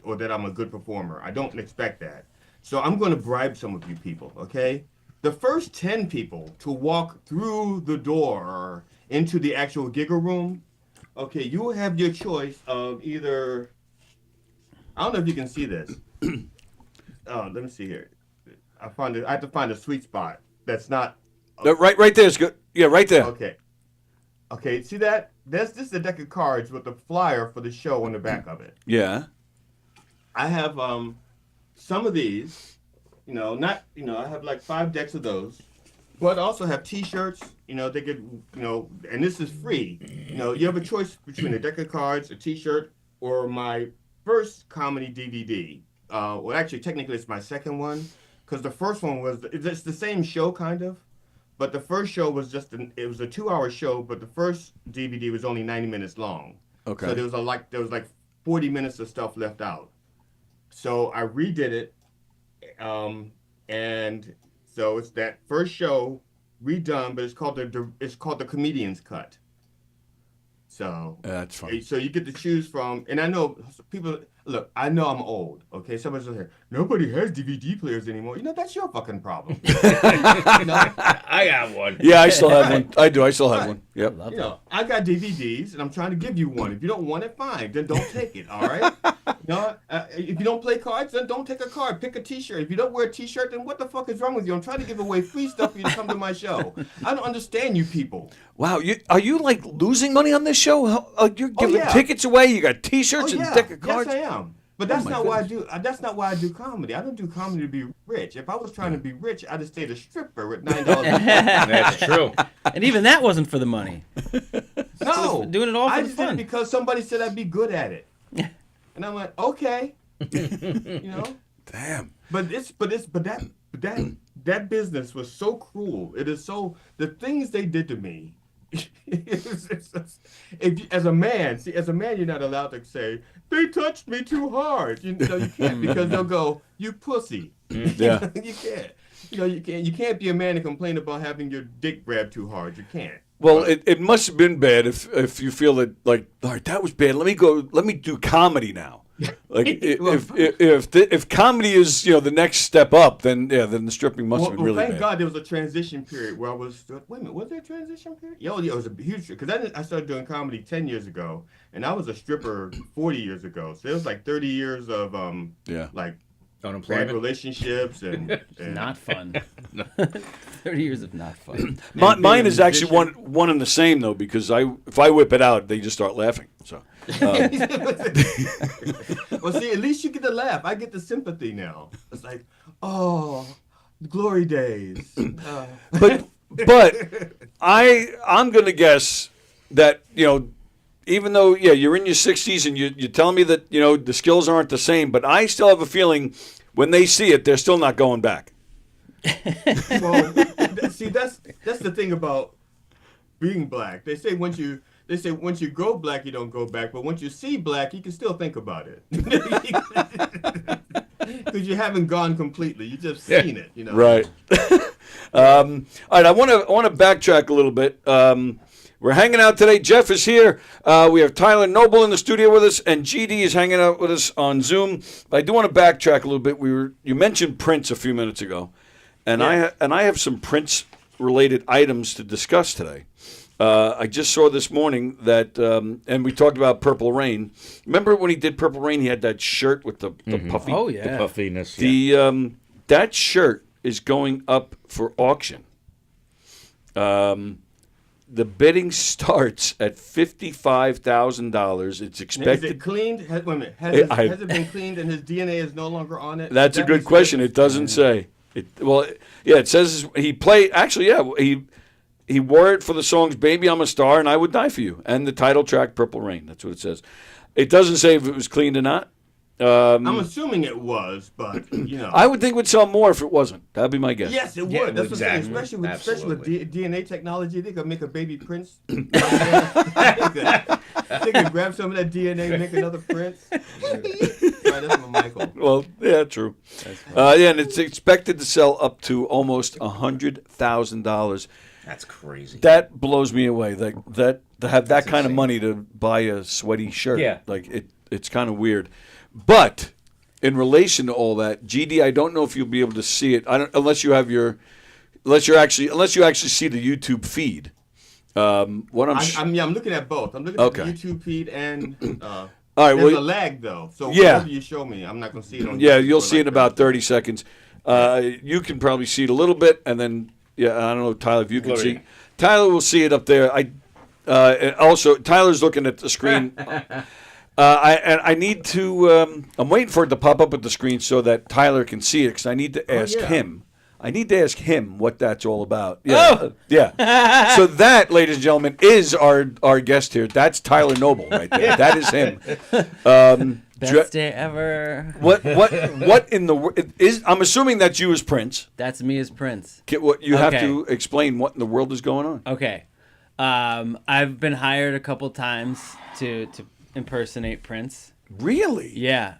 or that I'm a good performer. I don't expect that. So I'm going to bribe some of you people, okay? The first 10 people to walk through the door into the actual giggle room, Okay, you will have your choice of either. I don't know if you can see this. Let me see here. I have to find a sweet spot that's not. Right there is good. Yeah, right there. Okay. Okay, see that? This is a deck of cards with the flyer for the show on the back of it. Yeah. I have some of these, I have like 5 decks of those, but I also have T-shirts. They get, and this is free. You have a choice between a deck of cards, a T-shirt, or my first comedy DVD. Well, actually, technically, it's my second one, because the first one it's the same show kind of. But the first show was it was a 2-hour show, but the first DVD was only 90 minutes long. Okay. So there was like 40 minutes of stuff left out. So I redid it, and so it's that first show redone, but it's called the comedian's cut. So that's funny. So you get to choose from, and I know people. Look, I know I'm old. Okay, somebody's here. Nobody has DVD players anymore. That's your fucking problem. I have one. Yeah, I still have one. I do. I still have one. Yep. I got DVDs, and I'm trying to give you one. If you don't want it, fine. Then don't take it. All right. If you don't play cards, then don't take a card. Pick a T-shirt. If you don't wear a T-shirt, then what the fuck is wrong with you? I'm trying to give away free stuff for you to come to my show. I don't understand you people. Wow, are you like losing money on this show? You're giving tickets away. You got T-shirts and deck of cards. Yes, I am. But that's not why I do. That's not why I do comedy. I don't do comedy to be rich. If I was trying to be rich, I'd have stayed a stripper with $9. That's true. And even that wasn't for the money. No, doing it all for I the just fun. did it because somebody said I'd be good at it. And I'm like, okay, Damn. But that business was so cruel. It is so the things they did to me. As a man, you're not allowed to say they touched me too hard. You can't because they'll go, you pussy. Yeah. You can't. You can't be a man and complain about having your dick grabbed too hard. You can't. Well, it must have been bad if you feel that like, all right, that was bad. Let me do comedy now. Like if comedy is the next step up, then the stripping must have been really thank bad. God there was a transition period where I was. Wait a minute, was there a transition period? Yeah, it was a huge because I started doing comedy 10 years ago, and I was a stripper 40 years ago. So it was like 30 years of like bad relationships and not fun. 30 years of not fun. Mine is actually one and the same though, because if I whip it out, they just start laughing. So. Well, see, at least you get the laugh. I get the sympathy now. It's like, oh, glory days. But I'm gonna guess that even though you're in your 60s and you're telling me that the skills aren't the same, but I still have a feeling when they see it, they're still not going back. Well, see, that's the thing about being black. They say once you go black, you don't go back. But once you see black, you can still think about it. Because you haven't gone completely. You just seen it, Right. All right, I want to backtrack a little bit. We're hanging out today. Jeff is here. We have Tyler Noble in the studio with us, and GD is hanging out with us on Zoom. But I do want to backtrack a little bit. You mentioned Prince a few minutes ago, and I have some Prince-related items to discuss today. I just saw this morning that, and we talked about Purple Rain. Remember when he did Purple Rain? He had that shirt with the puffy. Oh yeah, the puffiness. Yeah. That shirt is going up for auction. The bidding starts at $55,000. It's expected. Is it cleaned? Wait a minute. Has it been cleaned and his DNA is no longer on it? That's a good question. It doesn't say. It says he played. Actually, he wore it for the songs "Baby I'm a Star" and "I Would Die for You" and the title track "Purple Rain." That's what it says. It doesn't say if it was cleaned or not. I'm assuming it was, but I would think it would sell more if it wasn't. That'd be my guess. Yes, it would. Yeah, That's exactly. what I'm saying. Especially with DNA technology, they could make a baby Prince. They could grab some of that DNA and make another Prince. Right, that's my Michael. Well, yeah, true. And it's expected to sell up to almost $100,000. That's crazy. That blows me away. That to have that kind of money to buy a sweaty shirt. Yeah. It's kind of weird. But in relation to all that, GD, I don't know if you'll be able to see it. Unless you actually see the YouTube feed. What I'm looking at both. I'm looking at the YouTube feed and all right, there's well, a lag though. So yeah. whatever you show me, I'm not going to see it on Yeah, YouTube you'll for see it in like about 30 seconds. You can probably see it a little bit, and then I don't know, Tyler, if you can see. Tyler will see it up there. Also, Tyler's looking at the screen. I need to. I'm waiting for it to pop up at the screen so that Tyler can see it, because I need to ask him. I need to ask him what that's all about. Yeah. Oh! Yeah. So that, ladies and gentlemen, is our guest here. That's Tyler Noble right there. That is him. Best day ever. What in the is? I'm assuming that's you as Prince. That's me as Prince. What you have to explain what in the world is going on. Okay. I've been hired a couple times to impersonate Prince. Really? Yeah.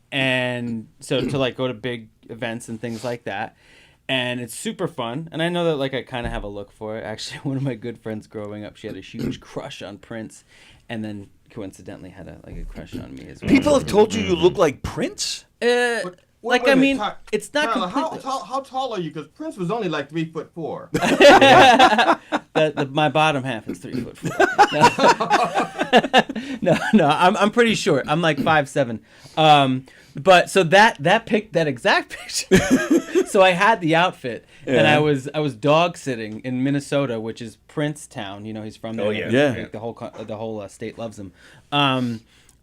And so to like go to big events and things like that, and it's super fun. And I know that like I kind of have a look for it. Actually, one of my good friends growing up, she had a huge crush on Prince, and then coincidentally had a crush on me as well. People have told you look like Prince. It's not Tyler, completely. how tall are you? Because Prince was only like 3'4". My bottom half is 3'4". No, I'm pretty short. I'm like 5'7". But so that exact picture. So I had the outfit, and I was dog sitting in Minnesota, which is Prince Town. You know, he's from there. Oh yeah, Like, the whole state loves him.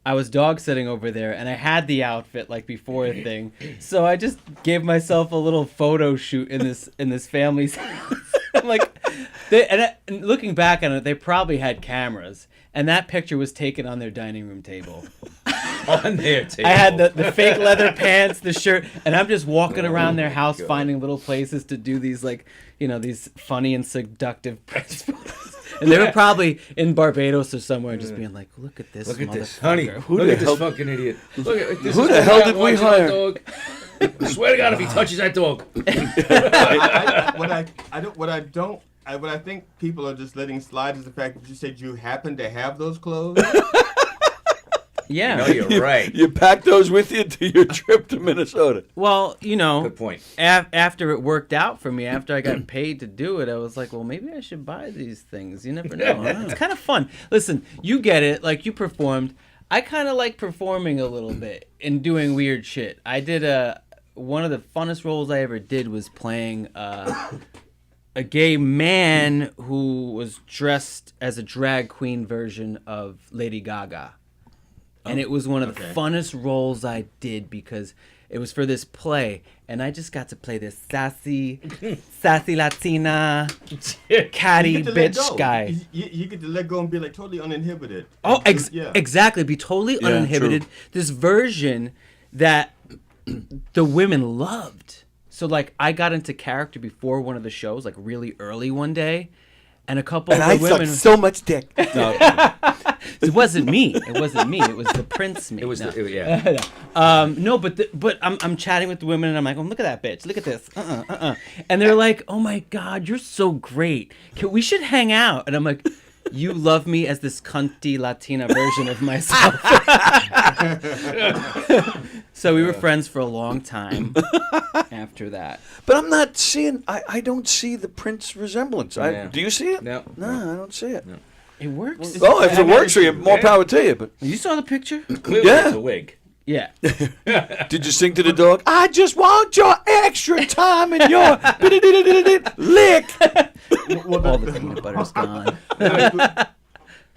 I was dog sitting over there, and I had the outfit like before a thing. So I just gave myself a little photo shoot in this family's house. I'm like, and looking back on it, they probably had cameras, and that picture was taken on their dining room table. On their table. I had the fake leather pants, the shirt, and I'm just walking around their house finding little places to do these these funny and seductive Prince photos. And they were probably in Barbados or somewhere, just being like, "Look at this, honey. Who Look the at this hell- fucking idiot. Look at this. Who the hell did we hire? Dog. I swear to God, if he touches that dog." What I think people are just letting slide is the fact that you said you happen to have those clothes. Yeah. No, you're right. You packed those with you to your trip to Minnesota. Well, Good point. After it worked out for me, after I got paid to do it, I was like, well, maybe I should buy these things. You never know. It's kind of fun. Listen, you get it. Like, you performed. I kind of like performing a little bit and doing weird shit. I did one of the funnest roles I ever did was playing a gay man who was dressed as a drag queen version of Lady Gaga. And it was one of the funnest roles I did because it was for this play, and I just got to play this sassy Latina, catty bitch guy. You get to let go and be like totally uninhibited. Oh, exactly. Be totally uninhibited. True. This version that the women loved. So like I got into character before one of the shows, like really early one day, and a couple of the women. So much dick. No. It wasn't me. It was the Prince me. It was No, but I'm chatting with the women and I'm like, oh, look at that bitch. Look at this. And they're like, oh my God, you're so great. We should hang out. And I'm like, you love me as this cunty Latina version of myself. So we were friends for a long time after that. But I'm not seeing. I don't see the Prince resemblance. Do you see it? No, I don't see it. No. It works. Oh, if it works for you, more power to you. But You saw the picture? Clearly Yeah. it's a wig. Yeah. did you sing to the dog? I just want your extra time and your lick. All the peanut butter's gone.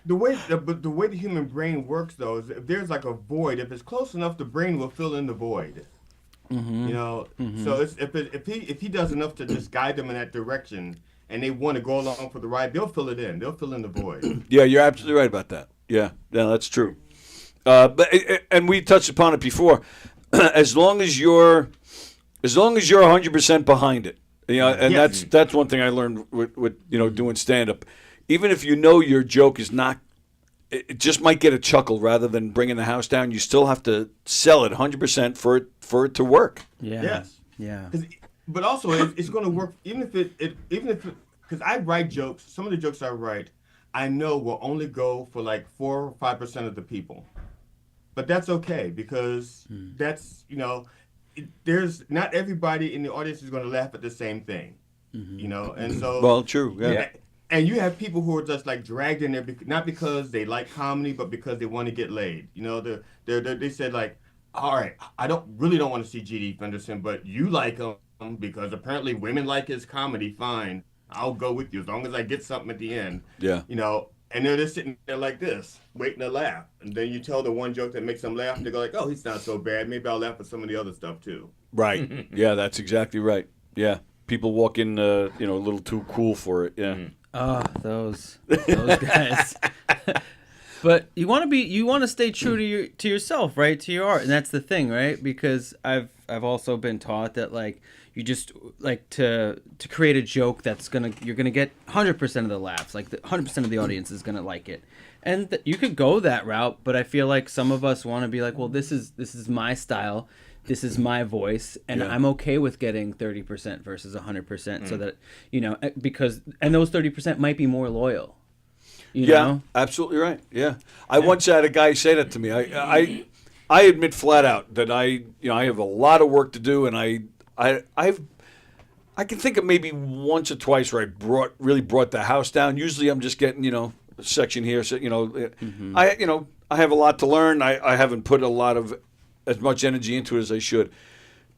The way the human brain works, though, is if there's like a void, if it's close enough, the brain will fill in the void. Mm-hmm. You know, so if he does enough to just guide them in that direction, and they want to go along for the ride, they'll fill it in. They'll fill in the void. Yeah, you're absolutely right about that. Yeah, that's true. And we touched upon it before. As long as you're 100% behind it, you know, and that's one thing I learned with doing stand up. Even if you know your joke is not, it just might get a chuckle rather than bringing the house down. You still have to sell it 100% for it to work. Yeah. Yes. Yeah. But also, it's going to work even if because I write jokes. Some of the jokes I write, I know will only go for like 4 or 5% of the people. But that's okay because that's there's not everybody in the audience is going to laugh at the same thing. And so Well, true. Yeah. And you have people who are just like dragged in there, not because they like comedy, but because they want to get laid. You know, they said like, all right, I really don't want to see G.D. Fenderson, but you like him because apparently women like his comedy. Fine, I'll go with you as long as I get something at the end. Yeah. You know, and they're just sitting there like this, waiting to laugh. And then you tell the one joke that makes them laugh, and they go like, oh, he's not so bad. Maybe I'll laugh at some of the other stuff too. Right. Yeah, that's exactly right. Yeah. People walk in, a little too cool for it. Yeah. Oh, those guys. But you want to stay true to yourself, right? To your art, and that's the thing, right? Because I've also been taught that like you just like to create a joke you're gonna get 100% of the laughs, like 100% of the audience is gonna like it, and you could go that route. But I feel like some of us want to be like, well, this is my style. This is my voice, and I'm okay with getting 30% versus 100%, so that because those 30% might be more loyal. You know? Absolutely right. Yeah, I once had a guy say that to me. I admit flat out that I have a lot of work to do, and I can think of maybe once or twice where I really brought the house down. Usually, I'm just getting a section here. So I have a lot to learn. I haven't put as much energy into it as I should.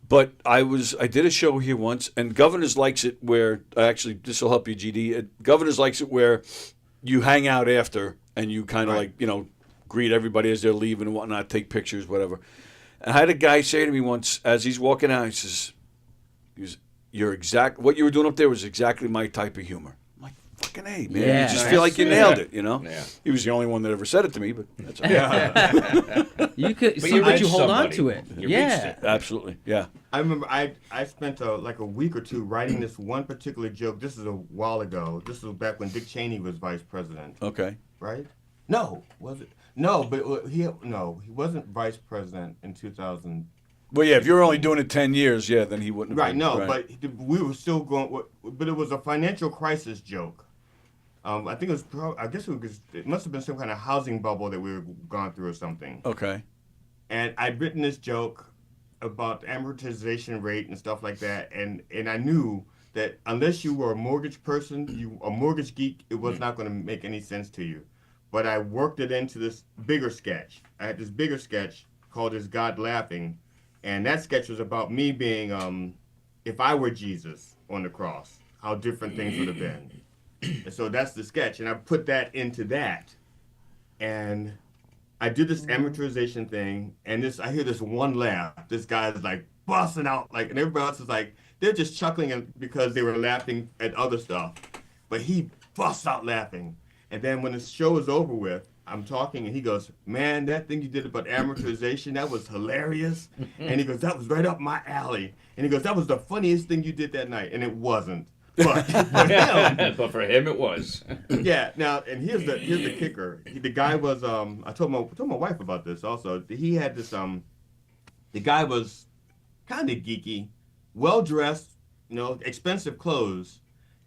But I did a show here once, and Governors likes it where actually this will help you, GD. Governors likes it where you hang out after and you kind of greet everybody as they're leaving and whatnot, take pictures, whatever. And I had a guy say to me once as he's walking out, he says, what you were doing up there was exactly my type of humor. I'm like, fucking A, man. Yeah. You just feel like you nailed it, Yeah. He was the only one that ever said it to me, but that's all right. You could, But you hold on to it. You Yeah. reached it. Absolutely, yeah. I remember I spent like a week or two writing this one particular joke. This is a while ago. This was back when Dick Cheney was vice president. Okay. Right? No, was it? No, but he wasn't vice president in 2000. Well, yeah, if you're only doing it 10 years, then he wouldn't have Right, been. no, Right. but we were still going. But it was a financial crisis joke. I think it was. I guess it must have been some kind of housing bubble that we were going through or something. Okay. And I'd written this joke about amortization rate and stuff like that, and I knew that unless you were a mortgage person, a mortgage geek, it was not going to make any sense to you. But I worked it into this bigger sketch. I had this bigger sketch called "Is God Laughing?" And that sketch was about me being, if I were Jesus on the cross, how different things would have been. And so that's the sketch, and I put that into that. And I did this amortization thing, and I hear this one laugh. This guy is like busting out, and everybody else is like, they're just chuckling because they were laughing at other stuff. But he busts out laughing. And then when the show is over with, I'm talking, and he goes, man, that thing you did about amortization, that was hilarious. And he goes, that was right up my alley. And he goes, that was the funniest thing you did that night. And it wasn't. But for him, But for him, it was. yeah. Now, and here's the kicker. The guy was I told my wife about this also. He had this the guy was kind of geeky, well dressed, expensive clothes,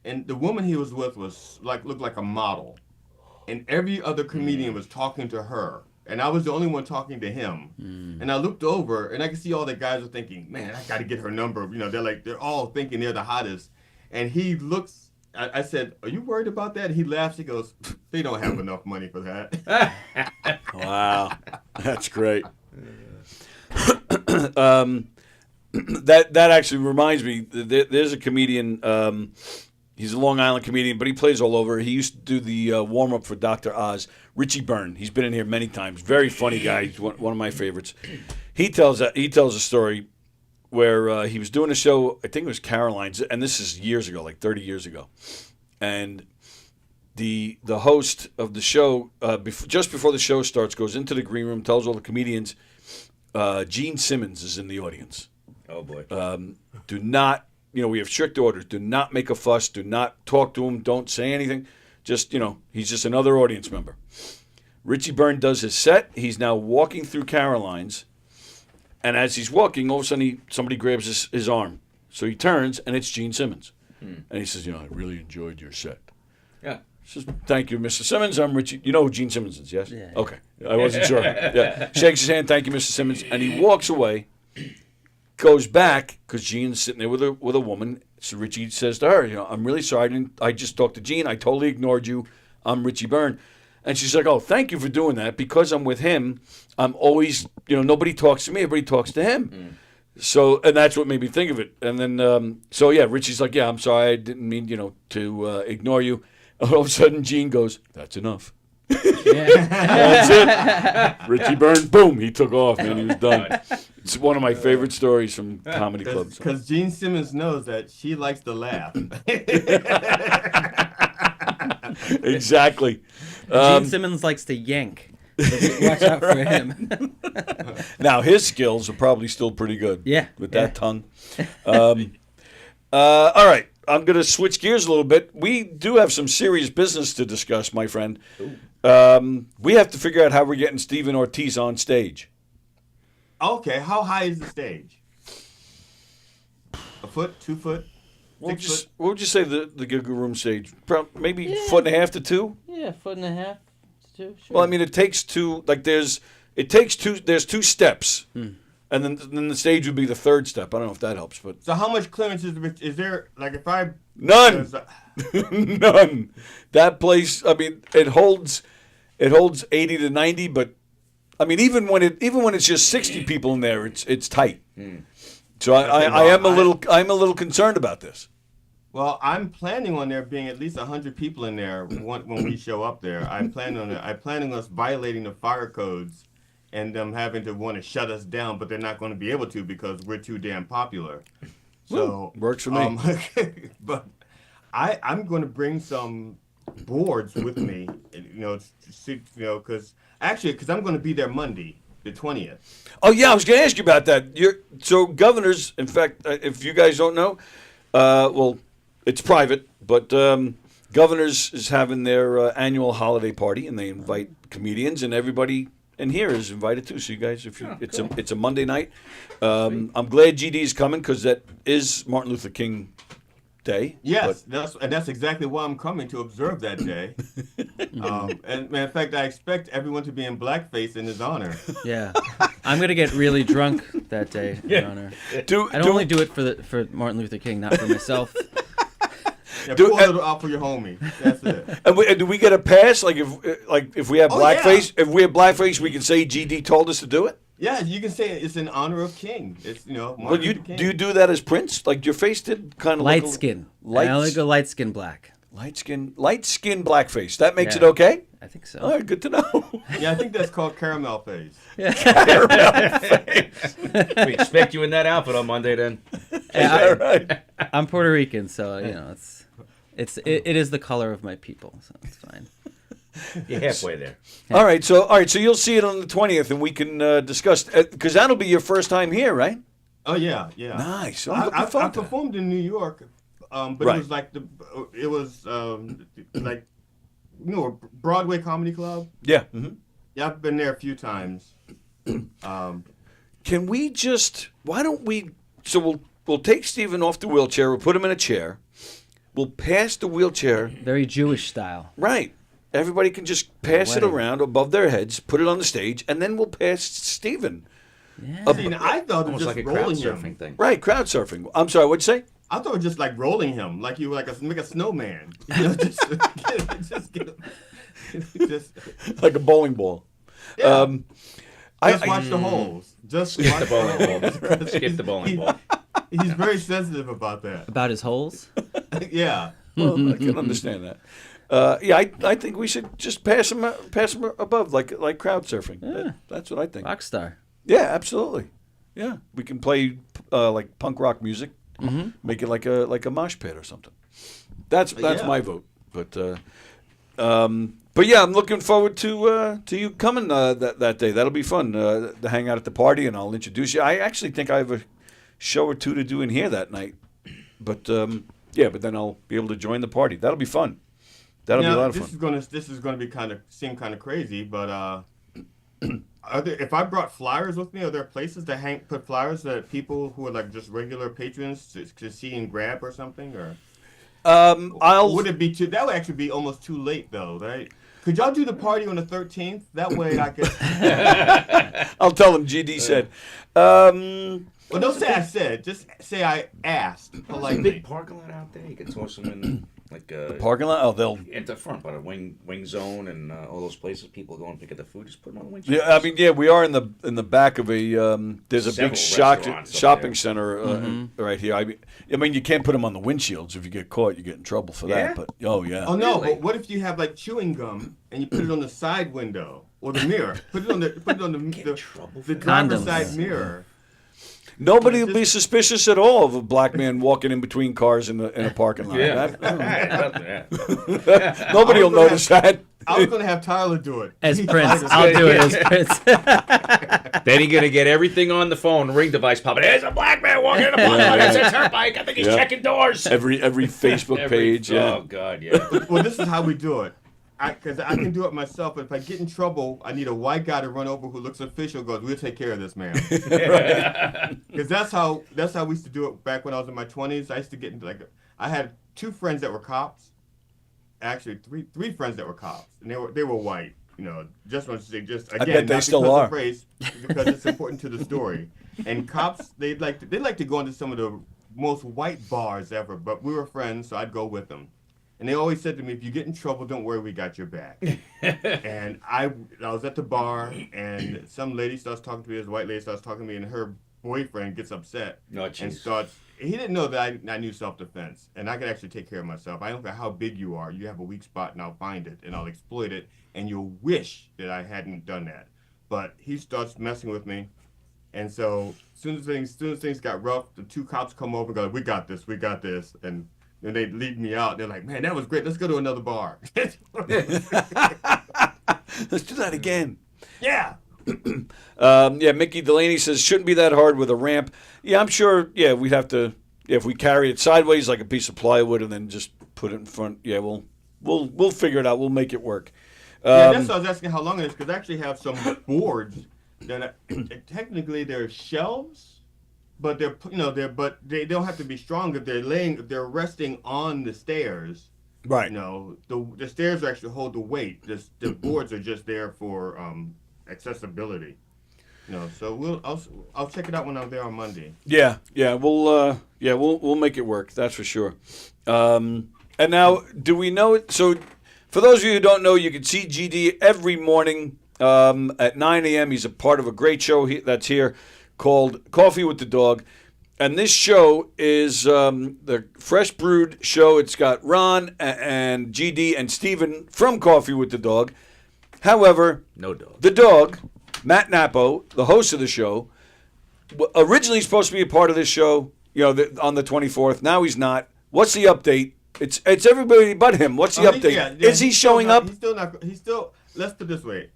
and the woman he was with was looked like a model, and every other comedian was talking to her, and I was the only one talking to him. And I looked over, and I could see all the guys were thinking, man, I got to get her number. They're all thinking they're the hottest. And he looks, I said, are you worried about that? And he laughs. He goes, they don't have enough money for that. Wow. That's great. That actually reminds me, there's a comedian, he's a Long Island comedian, but he plays all over. He used to do the warm-up for Dr. Oz. Richie Byrne. He's been in here many times. Very funny guy. He's one of my favorites. He tells a story where he was doing a show, I think it was Caroline's, and this is years ago, like 30 years ago. And the host of the show, just before the show starts, goes into the green room, tells all the comedians, Gene Simmons is in the audience. Oh, boy. Do not, we have strict orders. Do not make a fuss. Do not talk to him. Don't say anything. Just, he's just another audience member. Richie Byrne does his set. He's now walking through Caroline's. And as he's walking, all of a sudden somebody grabs his arm. So he turns, and it's Gene Simmons. And he says, I really enjoyed your set. Yeah. He says, thank you, Mr. Simmons. I'm Richie. You know who Gene Simmons is, yes? Yeah. Okay. I wasn't sure. Yeah. Shakes his hand, thank you, Mr. Simmons. And he walks away, goes back, because Gene's sitting there with a woman, So Richie says to her, I'm really sorry. I just talked to Gene. I totally ignored you. I'm Richie Byrne. And she's like, oh, thank you for doing that. Because I'm with him, I'm always, nobody talks to me. Everybody talks to him. So, and that's what made me think of it. And then, Richie's like, yeah, I'm sorry. I didn't mean, to ignore you. All of a sudden, Gene goes, that's enough. That's it. Richie Byrne, boom, he took off, man. He was done. It's one of my favorite stories from comedy clubs. Because Gene Simmons knows that she likes to laugh. Exactly. Gene Simmons likes to yank. So watch out for him. Now, his skills are probably still pretty good. Yeah. With that tongue. All right. I'm going to switch gears a little bit. We do have some serious business to discuss, my friend. We have to figure out how we're getting Steven Ortiz on stage. Okay, how high is the stage? A foot, 2 foot, What 6 foot? would you say the Giggle Room stage? Maybe foot and a half to 2? Yeah, foot and a half to 2. Sure. Well, I mean, it takes 2. Like there's 2 steps, and then the stage would be the 3rd step. I don't know if that helps, but So how much clearance is there? Like if I none, none. That place, I mean, it holds 80 to 90, but I mean, even when it's just 60 people in there, it's tight. So I'm a little concerned about this. Well, I'm planning on there being at least 100 people in there when we show up there. I'm planning on us violating the fire codes and them having to want to shut us down, but they're not going to be able to because we're too damn popular. So works for me. But I'm going to bring some boards with me, because I'm going to be there Monday, the 20th. Oh yeah, I was going to ask you about that. So governors, in fact, if you guys don't know, well, it's private, but governors is having their annual holiday party, and they invite comedians, and everybody in here is invited too. So you guys, it's a Monday night. I'm glad GD is coming because that is Martin Luther King Day. Yes, that's exactly why I'm coming, to observe that day. And in fact, I expect everyone to be in blackface in his honor. Yeah, I'm gonna get really drunk that day, Your Honor. I only do it for Martin Luther King, not for myself. Yeah, pour a little out for your homie. That's it. And do we get a pass? Like if we have blackface, if we have blackface, we can say GD told us to do it. Yeah, you can say it's in honor of King. It's Martin Luther King. Do you do that as Prince? Like your face did kind of light skin. I only go light skin black. Light skin blackface. That makes it okay? I think so. All right, good to know. Yeah, I think that's called caramel face. Caramel face. We expect you in that outfit on Monday then. Right. I'm Puerto Rican, so it is the color of my people, so it's fine. You're halfway there. Yeah. All right, so you'll see it on the 20th, and we can discuss because that'll be your first time here, right? Oh yeah. Nice. I performed in New York, but it was like Broadway Comedy Club. Yeah. Mm-hmm. Yeah, I've been there a few times. Can we just? Why don't we? So we'll take Steven off the wheelchair. We'll put him in a chair. We'll pass the wheelchair. Very Jewish style. Right. Everybody can just pass it around above their heads, put it on the stage, and then we'll pass Steven. Yeah. I thought it was just like a rolling crowd him. surfing thing. Right, crowd surfing. I'm sorry, what'd you say? I thought it was just like rolling him, like you were make a snowman. Just like a bowling ball. Yeah. Just watch the holes. Just skip the bowling ball. Skip the bowling ball. He's very sensitive about that. About his holes? Yeah. Well, I can understand that. I think we should just pass him above, like crowd surfing. Yeah. That's what I think. Rockstar. Yeah, absolutely. Yeah, we can play like punk rock music, make it like a mosh pit or something. That's my vote. But yeah, I'm looking forward to you coming that day. That'll be fun to hang out at the party, and I'll introduce you. I actually think I have a show or two to do in here that night, but but then I'll be able to join the party. That'll be fun. That'll be a lot of fun. This is gonna seem kind of crazy, but if I brought flyers with me, are there places to put flyers that people who are like just regular patrons to see and grab or something? Or would it be that would actually be almost too late though, right? Could y'all do the party on the 13th? That way I could. I'll tell him GD said. Well, don't say I said. Just say I asked There's a politely. big parking lot out there. You can toss them in like The parking lot? Oh, they'll. at the front by the wing zone and all those places. People go and pick up the food. Just put them on the windshield. Yeah, I mean, yeah, we are in the back of a. There's a Several big restaurants up shopping there. center right here. I mean, you can't put them on the windshields. If you get caught, you get in trouble for Yeah? that. But oh yeah. Oh no! But what if you have like chewing gum and you put it on the side window or the mirror? Put it on the the driver's Condoms. side mirror. Nobody will be suspicious at all of a black man walking in between cars in a parking lot. Nobody will notice that. I was gonna have Tyler do it. As Prince. I'll do it as Prince. Then he's gonna get everything on the phone, ring device popping. There's a black man walking in a parking lot. It's a turnpike. I think he's checking doors. Every Facebook page. Yeah. Oh God, yeah. Well, this is how we do it. Because I can do it myself, but if I get in trouble, I need a white guy to run over who looks official. Goes, we'll take care of this, man. Because that's how we used to do it back when I was in my 20s. I used to get into I had 2 friends that were cops. Actually, three friends that were cops, and they were white. You know, just want to say, just again, bet they not still because are. of race, because it's important to the story. And cops, they like to go into some of the most white bars ever. But we were friends, so I'd go with them. And they always said to me, if you get in trouble, don't worry, we got your back. And I was at the bar, and some lady starts talking to me, this white lady starts talking to me, and her boyfriend gets upset. Oh, And jeez. starts, he didn't know that I knew self-defense, and I could actually take care of myself. I don't care how big you are. You have a weak spot, and I'll find it, and I'll exploit it, and you'll wish that I hadn't done that. But he starts messing with me, and so as soon as things got rough, the 2 cops come over and go, we got this, and they lead me out. They're like, man, that was great. Let's go to another bar. Let's do that again. Yeah. Mickey Delaney says shouldn't be that hard with a ramp. Yeah, I'm sure. Yeah, we'd have to. Yeah, if we carry it sideways like a piece of plywood and then just put it in front. Yeah, we'll figure it out. We'll make it work. Yeah, that's why I was asking how long it is, because I actually have some boards that technically they're shelves. But they don't have to be strong if they're resting on the stairs. Right. You know, the stairs actually hold the weight. The boards are just there for accessibility. You know, so I'll check it out when I'm there on Monday. Yeah, we'll make it work. That's for sure. And now, do we know it? So, for those of you who don't know, you can see GD every morning at 9 a.m. He's a part of a great show that's here called Coffee with the Dog. And this show is the Fresh Brewed show. It's got Ron and GD and Steven from Coffee with the Dog. However, No dog. the dog, Matt Napo, the host of the show, originally supposed to be a part of this show, on the 24th. Now he's not. What's the update? It's everybody but him. What's the update? Is he showing up? He's still. Let's put it this way.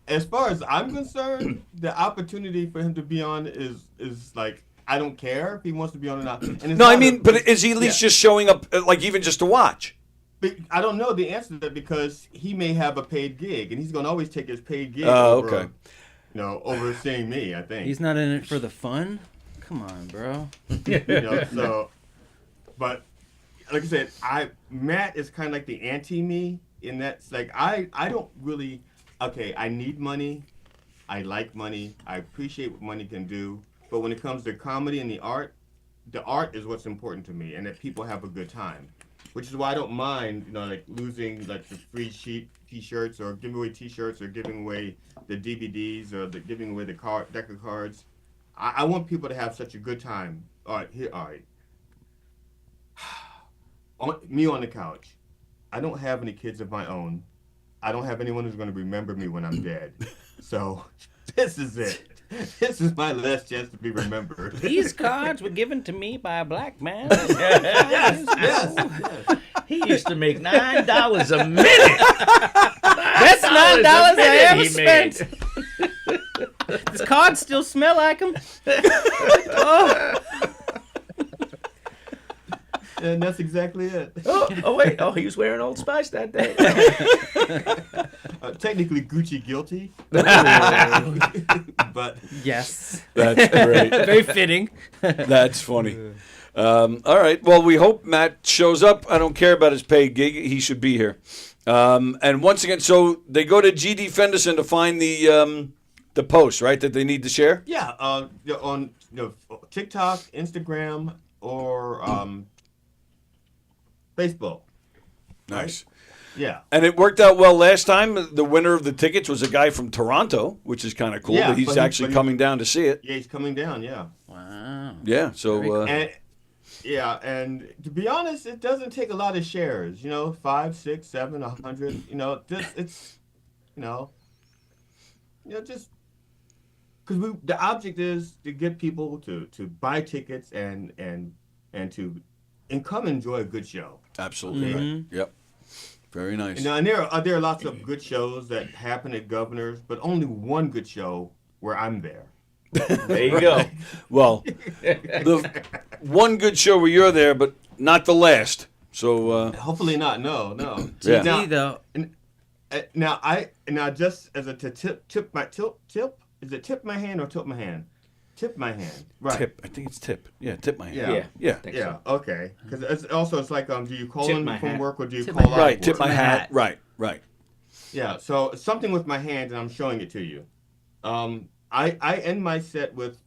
As far as I'm concerned, the opportunity for him to be on is like, I don't care if he wants to be on or not. And No, I mean, but is he at least just showing up, like even just to watch? But I don't know the answer to that, because he may have a paid gig, and he's going to always take his paid gig okay. over seeing me, I think. He's not in it for the fun? Come on, bro. But like I said, Matt is kind of like the anti-me in that, like, I don't really, okay, I need money, I like money, I appreciate what money can do, but when it comes to comedy and the art is what's important to me, and that people have a good time. Which is why I don't mind, like losing like the free T-shirts, or giving away T-shirts, or giving away the DVDs, or giving away the deck of cards. I want people to have such a good time. All right. Me on the couch. I don't have any kids of my own. I don't have anyone who's going to remember me when I'm dead. So this is it. This is my last chance to be remembered. These cards were given to me by a black man. Yes. He used to make $9 a minute. That's $9 I ever he made. spent. Does cards still smell like them? Oh. And that's exactly it. Oh wait. Oh, he was wearing Old Spice that day. Technically Gucci guilty. But Yes. That's great. Very fitting. That's funny. All right. Well, we hope Matt shows up. I don't care about his paid gig. He should be here. And once again, so they go to GD Fenderson to find the post, right, that they need to share? Yeah, on TikTok, Instagram, or Facebook. Nice. Yeah. And it worked out well last time. The winner of the tickets was a guy from Toronto, which is kind of cool. Yeah, that he's actually coming down to see it. Yeah, he's coming down, yeah. Wow. Yeah, so... and to be honest, it doesn't take a lot of shares. 5, 6, 7, 100. It's just because the object is to get people to buy tickets and to come enjoy a good show. Absolutely right. Yep. Very nice. And there are lots of good shows that happen at Governor's, but only one good show where I'm there. There you go. Well, the one good show where you're there, but not the last. So hopefully not. No. Yeah. Now, though. Now just as a tip my is it tip my hand or tilt my hand? Tip my hand. Right. Tip. I think it's tip. Yeah, tip my hand. Yeah. Yeah. Okay. Because it's like do you call Tip in my from hat. work or do you Tip call my out? Right. of Tip work? my hat. Right. Yeah. So something with my hand, and I'm showing it to you. I end my set with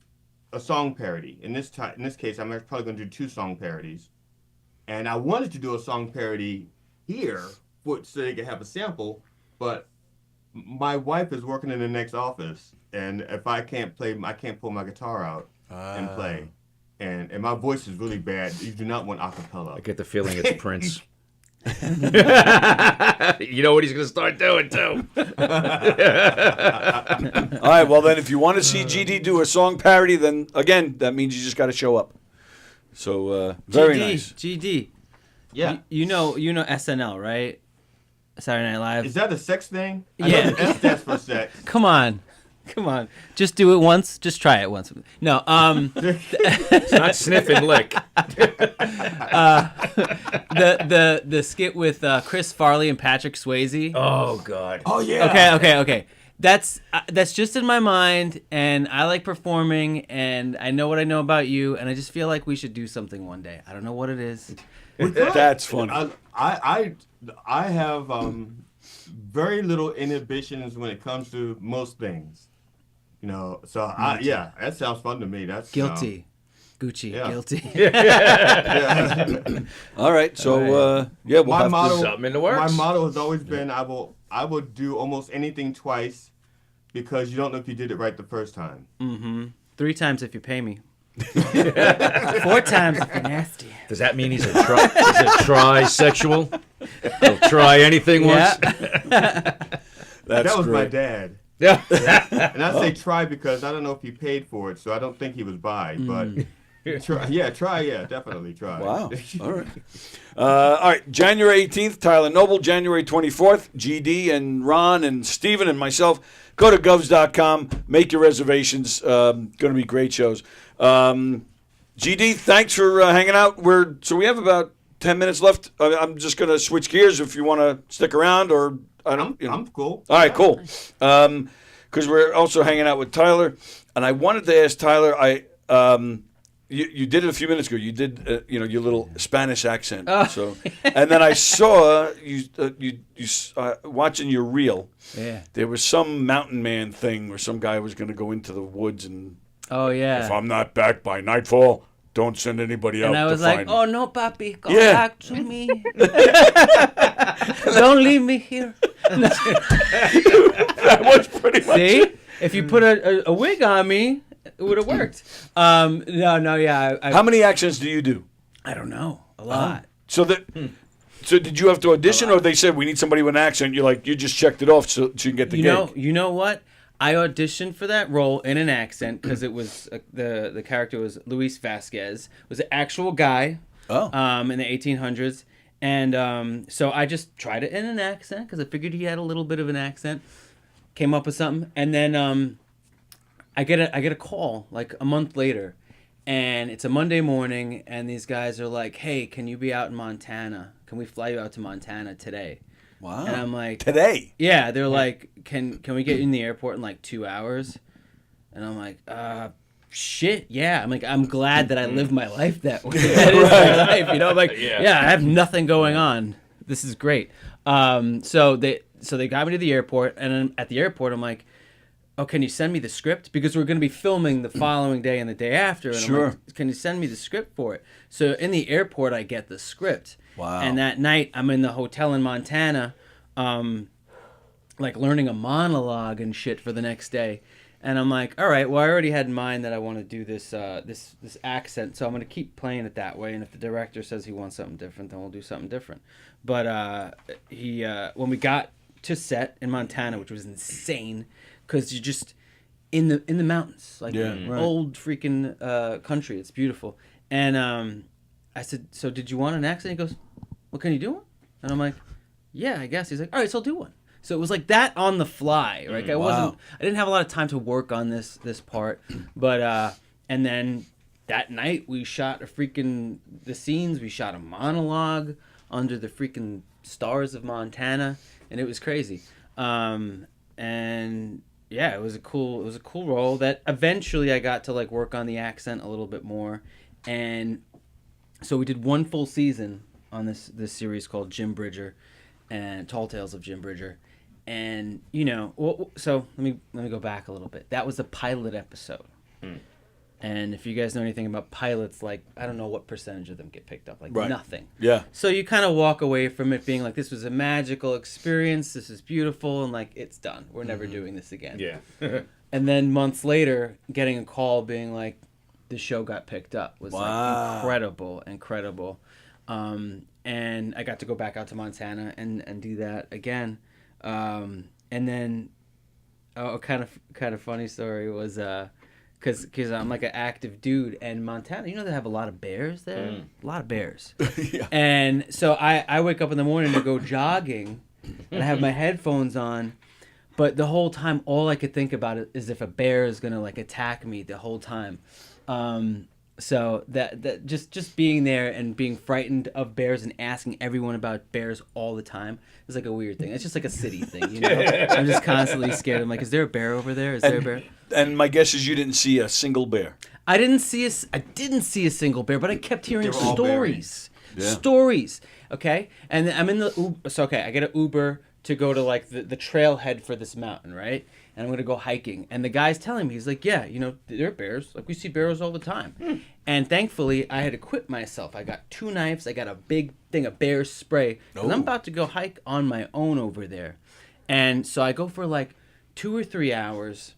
a song parody. In this case, I'm probably going to do 2 song parodies, and I wanted to do a song parody here so they could have a sample, but my wife is working in the next office, and if I can't pull my guitar out and play, and my voice is really bad. You do not want acapella. I get the feeling it's Prince. You know what he's going to start doing, too. All right, well, then, if you want to see GD do a song parody, then, again, that means you just got to show up. So, very nice. GD. Yeah. You know SNL, right? Saturday Night Live. Is that a sex thing? I Yeah. know S stands for sex. Come on. Just do it once. Just try it once. No. It's not sniff and lick. The skit with Chris Farley and Patrick Swayze. Oh, God. Oh, yeah. Okay. That's just in my mind, and I like performing, and I know what I know about you, and I just feel like we should do something one day. I don't know what it is. That's funny. I have very little inhibitions when it comes to most things. So that sounds fun to me. That's Guilty. Gucci, Yeah. guilty. All right, so, we'll my have motto, to... Something in the works. My motto has always been I will do almost anything twice because you don't know if you did it right the first time. Mm-hmm. 3 times if you pay me. 4 times if you're nasty. Does that mean he's a trisexual? He'll try anything once? That was my dad. Yeah. And I say try because I don't know if he paid for it, so I don't think he was bi. But definitely try. Wow. All right. All right. January 18th, Tyler Noble. January 24th, GD and Ron and Steven and myself. Go to govs.com. Make your reservations. Going to be great shows. GD, thanks for hanging out. So we have about 10 minutes left. I'm just going to switch gears if you want to stick around or... I'm cool. All right, cool. Because we're also hanging out with Tyler, and I wanted to ask Tyler. You did it a few minutes ago. You did your little Spanish accent. So, and then I saw you watching your reel. Yeah. There was some mountain man thing where some guy was going to go into the woods and. Oh yeah. If I'm not back by nightfall, don't send anybody out. And I was to like, find "Oh me. no, papi, come back to me. Don't leave me here." That was pretty much. See, it. if you put a wig on me, it would have worked. Yeah. How many accents do you do? I don't know. A lot. So did you have to audition, or they said we need somebody with an accent? You're like, you just checked it off so you can get the gig. You know what? I auditioned for that role in an accent because it was the character was Luis Vasquez, was an actual guy. Oh. In the 1800s, and so I just tried it in an accent because I figured he had a little bit of an accent. Came up with something, and then I get a call like a month later, and it's a Monday morning, and these guys are like, "Hey, can you be out in Montana? Can we fly you out to Montana today?" Wow. And I'm like, today? Yeah, they're like, can we get you in the airport in like 2 hours? And I'm like, shit, yeah. I'm like, I'm glad that I lived my life that way. That is my life, I'm like, yeah, I have nothing going on. This is great. So they got me to the airport, and then at the airport, I'm like, "Oh, can you send me the script? Because we're going to be filming the following day and the day after." And Sure. I'm like, "Can you send me the script for it?" So in the airport, I get the script. Wow. And that night, I'm in the hotel in Montana, like learning a monologue and shit for the next day. And I'm like, all right, well, I already had in mind that I want to do this this accent, so I'm going to keep playing it that way. And if the director says he wants something different, then we'll do something different. But when we got to set in Montana, which was insane, because you're just in the mountains, like old freaking country. It's beautiful. And I said, so did you want an accent? He goes, well, can you do one? And I'm like, yeah, I guess. He's like, all right, so I'll do one. So it was like that on the fly, right? I didn't have a lot of time to work on this part, but and then that night we shot the scenes. We shot a monologue under the freaking stars of Montana, and it was crazy. And yeah, it was a cool role that eventually I got to like work on the accent a little bit more, and so we did one full season on this series called Jim Bridger and Tall Tales of Jim Bridger. And so let me go back a little bit. That was a pilot episode. And if you guys know anything about pilots, like I don't know what percentage of them get picked up, like nothing. Yeah. So you kind of walk away from it being like, this was a magical experience, this is beautiful, and like it's done, we're never doing this again. Yeah. And then months later, getting a call being like, the show got picked up was like incredible. And I got to go back out to Montana and do that again. And then a kind of funny story was because I'm like an active dude, and Montana, they have a lot of bears there, a lot of bears. Yeah. And so I wake up in the morning to go jogging, and I have my headphones on, but the whole time all I could think about is if a bear is gonna like attack me the whole time. So that just being there and being frightened of bears and asking everyone about bears all the time is like a weird thing. It's just like a city thing, I'm just constantly scared. I'm like, is there a bear over there? Is there a bear? And my guess is you didn't see a single bear. I didn't see a single bear, but I kept hearing stories. Yeah. Stories. Okay? And I'm in the Uber. So okay, I get an Uber to go to like the trailhead for this mountain, right? And I'm going to go hiking. And the guy's telling me, he's like, yeah, there are bears. Like, we see bears all the time. And thankfully, I had equipped myself. I got 2 knives. I got a big thing of bear spray. Because I'm about to go hike on my own over there. And so I go for like 2 or 3 hours.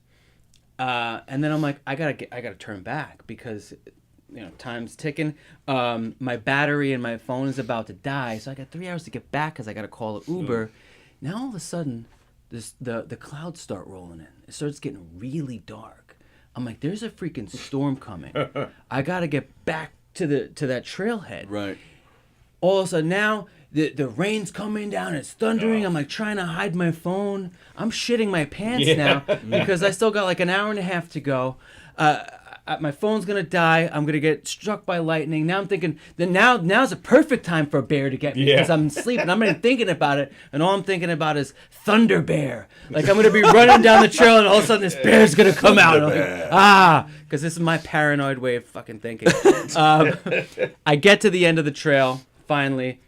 And then I'm like, I gotta turn back because, time's ticking. My battery and my phone is about to die. So I got 3 hours to get back because I got to call an Uber. Now all of a sudden, the clouds start rolling in. It starts getting really dark. I'm like, there's a freaking storm coming. I gotta get back to that trailhead. Right. All of a sudden now the rain's coming down. It's thundering. I'm like trying to hide my phone. I'm shitting my pants now because I still got like an hour and a half to go. My phone's gonna die. I'm gonna get struck by lightning. Now I'm thinking that now's a perfect time for a bear to get me because I'm sleeping. I'm not even thinking about it, and all I'm thinking about is thunder bear. Like I'm gonna be running down the trail, and all of a sudden this bear's gonna come out. Like, because this is my paranoid way of fucking thinking. I get to the end of the trail finally.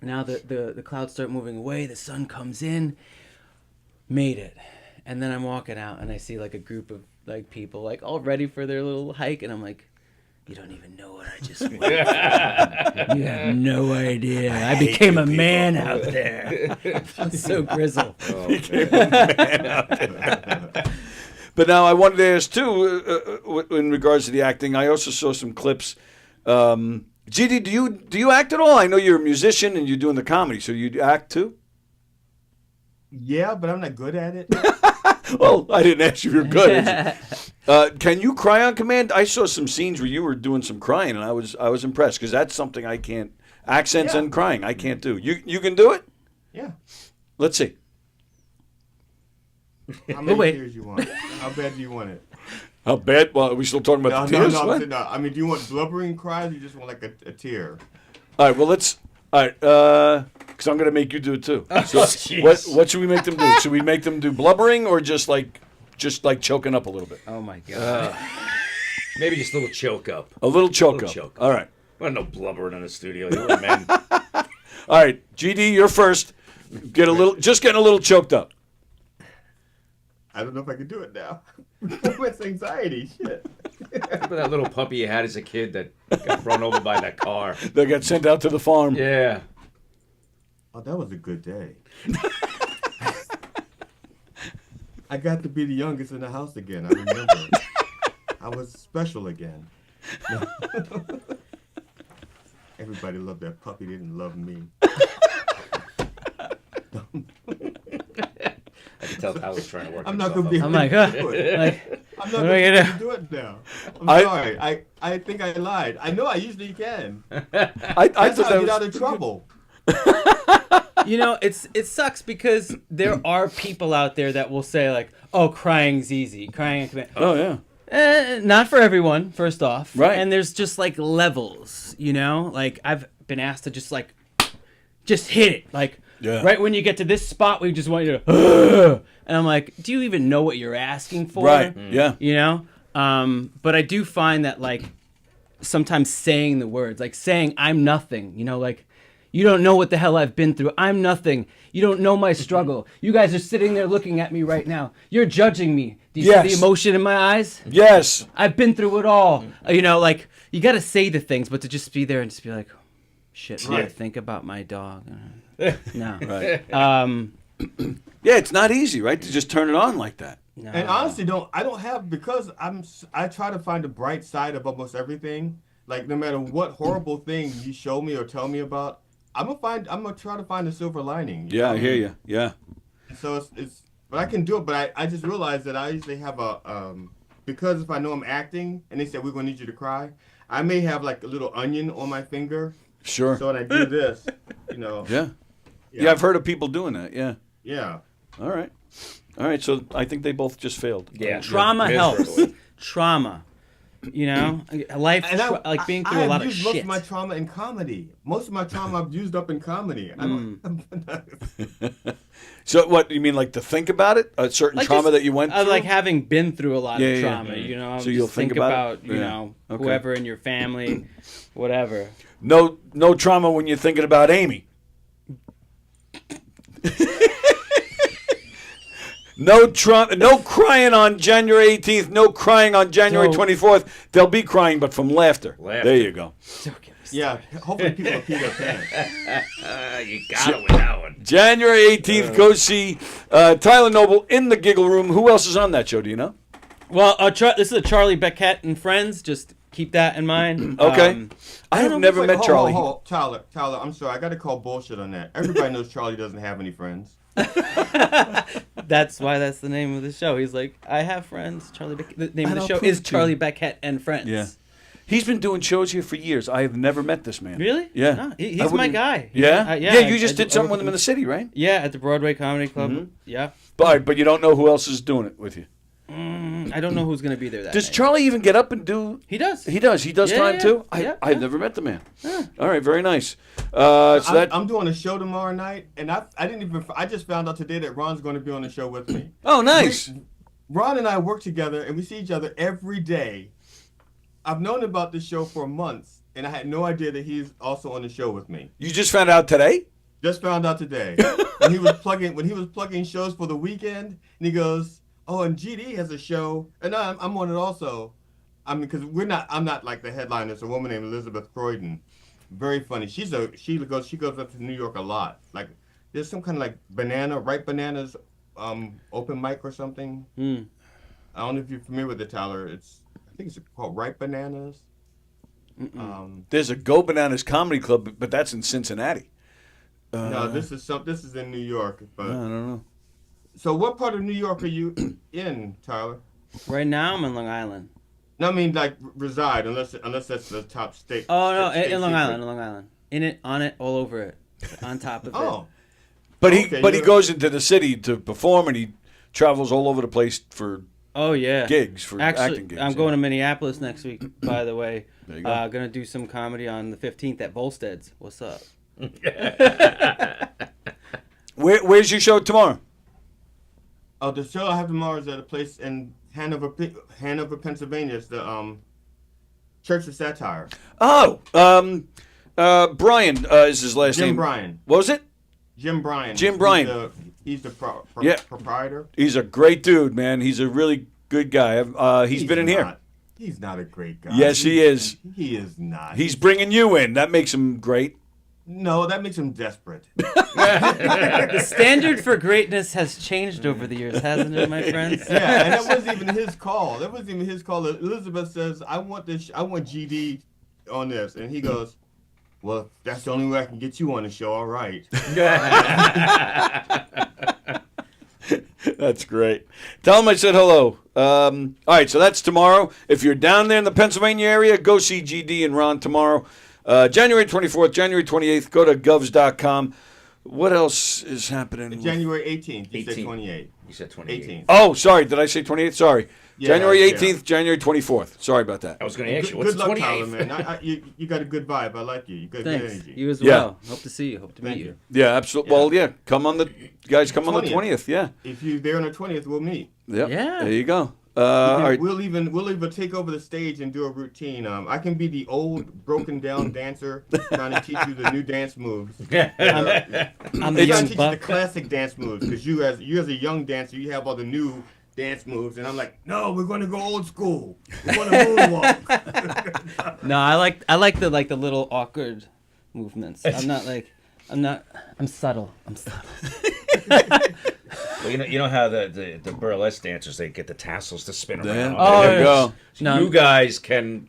Now the clouds start moving away. The sun comes in. Made it, and then I'm walking out, and I see like a group of like people like all ready for their little hike, and I'm like, you don't even know what I just went through. You have no idea. I became a man out there. I'm so grizzled. Became a man out there. But now I wanted to ask too, in regards to the acting. I also saw some clips. GD, do you act at all? I know you're a musician and you're doing the comedy, so you act too. Yeah, but I'm not good at it. Well, I didn't ask you if you're good. Can you cry on command? I saw some scenes where you were doing some crying, and I was impressed because that's something I can't. Accents and crying, I can't do. You can do it? Yeah. Let's see. How many tears you want? How bad do you want it? How bad? Well, are we still talking about the tears? No. I mean, do you want blubbering cries or you just want like a tear? All right, well, let's... All right, because I'm going to make you do it too. So what should we make them do? Should we make them do blubbering or just like choking up a little bit? Oh, my God. Maybe just a little choke up. A little choke up. All right. Well, no blubbering in the studio. You're a man. All right, GD, you're first. Just getting a little choked up. I don't know if I can do it now. It's anxiety. Shit. Remember that little puppy you had as a kid that got run over by that car? That got sent out to the farm. Yeah. Oh, that was a good day. I got to be the youngest in the house again. I remember. I was special again. Everybody loved that puppy. They didn't love me. I can tell Tyler's trying to work. I'm not going to be able my to God. do it. Like, I'm not going to do it now. I'm sorry. I think I lied. I know I usually can. I That's thought how I that get was out of trouble. You know, it sucks because there are people out there that will say like, "Oh, crying's easy. Crying." Oh yeah. Not for everyone. First off, Right. And there's just like levels. You know, like I've been asked to just hit it, like right when you get to this spot, we just want you to. And I'm like, do you even know what you're asking for? Right. Yeah. You know. But I do find that like sometimes saying the words, like saying "I'm nothing," you know, like. You don't know what the hell I've been through. I'm nothing. You don't know my struggle. You guys are sitting there looking at me right now. You're judging me. Do you see the emotion in my eyes? Yes. I've been through it all. You know, like, you got to say the things, but to just be there and just be like, shit, what do I think about my dog? No. Right. Yeah, it's not easy, right, to just turn it on like that. No. And honestly, I don't have, because I try to find the bright side of almost everything. Like, no matter what horrible thing you show me or tell me about, I'm gonna try to find a silver lining. Yeah, I hear you. Yeah. So but I can do it. But I just realized that I usually have because if I know I'm acting and they say we're gonna need you to cry, I may have like a little onion on my finger. Sure. So when I do this, you know. Yeah. Yeah, I've heard of people doing that. Yeah. Yeah. All right. So I think they both just failed. Yeah. Trauma helps. Trauma. You know, life, like being through a lot of shit. I've used most of my trauma in comedy. Most of my trauma I've used up in comedy. So what, you mean like to think about it? A certain Like trauma just, that you went through? Like having been through a lot of trauma, you know. So you'll think about you know, whoever in your family, whatever. No trauma when you're thinking about Amy. No crying on January 18th. No crying on January 24th. They'll be crying, but from laughter. There you go. Yeah, hopefully people will pee their pants. You got it with that one. January 18th, go see Tyler Noble in the Giggle Room. Who else is on that show? Do you know? Well, this is a Charlie Beckett and Friends. Just keep that in mind. Okay. I have never met Charlie. Tyler, I'm sorry. I got to call bullshit on that. Everybody knows Charlie doesn't have any friends. That's why that's the name of the show. He's like, I have friends. The name of the show is Charlie Beckett and Friends. Yeah. He's been doing shows here for years. I have never met this man. Really? Yeah. No, he's my guy. Yeah? Yeah, you just did something with him in the city, right? Yeah, at the Broadway Comedy Club. Mm-hmm. Yeah. But you don't know who else is doing it with you? I don't know who's going to be there that Does night. Charlie even get up and do... He does. He does time too? I've never met the man. All right, very nice. I'm doing a show tomorrow night, and I just found out today that Ron's going to be on the show with me. Oh, nice. Ron and I work together, and we see each other every day. I've known about this show for months, and I had no idea that he's also on the show with me. You just found out today? Just found out today. when he was plugging shows for the weekend, and he goes, "Oh, and GD has a show, and I'm on it also." I mean, because I'm not like the headliner. It's a woman named Elizabeth Croydon. Very funny. She goes up to New York a lot. Like there's some kind of like ripe bananas, open mic or something. I don't know if you're familiar with it, Tyler. I think it's called Ripe Bananas. There's a Go Bananas Comedy Club, but that's in Cincinnati. No, this is in New York. But I don't know. So what part of New York are you in, Tyler? Right now, I'm in Long Island. No, I mean like reside, unless that's the top state. Oh no, in Long Island, in it, on it, all over it, on top of it. But he goes into the city to perform, and he travels all over the place for gigs, for acting gigs. I'm going to Minneapolis next week, by the way. There you go. Gonna do some comedy on the 15th at Volstead's. What's up? Where's your show tomorrow? Oh, the show I have tomorrow is at a place in Hanover, Pennsylvania. It's the Church of Satire. Oh, Brian is his last name. Jim Bryan. What was it? Jim Bryan. Jim Bryan. He's the Yeah. proprietor. He's a great dude, man. He's a really good guy. He's been in here. He's not a great guy. Yes, he is. He is not. He's bringing you in. That makes him great. No, that makes him desperate. The standard for greatness has changed over the years, hasn't it, my friends? Yeah, and that wasn't even his call. Elizabeth says, I want GD on this. And he goes, well, if that's the only way I can get you on the show, all right. That's great. Tell him I said hello. All right, so that's tomorrow. If you're down there in the Pennsylvania area, go see GD and Ron tomorrow. January 24th, January 28th, go to govs.com. What else is happening? January 18th. You said 18th. 28th. You said 28th. 18th. Oh, sorry. Did I say 28th? Sorry. Yeah, January yeah. 18th, January 24th. Sorry about that. I was going to ask you, what's Good the luck, 28th? Tyler, man. You got a good vibe. I like you. You got good Thanks. energy. You as Yeah. well. Hope to see you. Hope to meet you. Yeah, absolutely. Yeah. Well, yeah. Come on the 20th. Yeah. If you're there on the 20th, we'll meet. Yep. Yeah. There you go. All right. We'll even take over the stage and do a routine. I can be the old broken down dancer trying to teach you the new dance moves. I'm the I'm trying to young teach you the buck. classic dance moves because you as a young dancer, you have all the new dance moves, and I'm like, no, we're going to go old school. We're going to moonwalk. No, I like the little awkward movements. I'm subtle. Well, you know how the burlesque dancers, they get the tassels to spin Yeah. around. Oh, there you go. So No. you guys can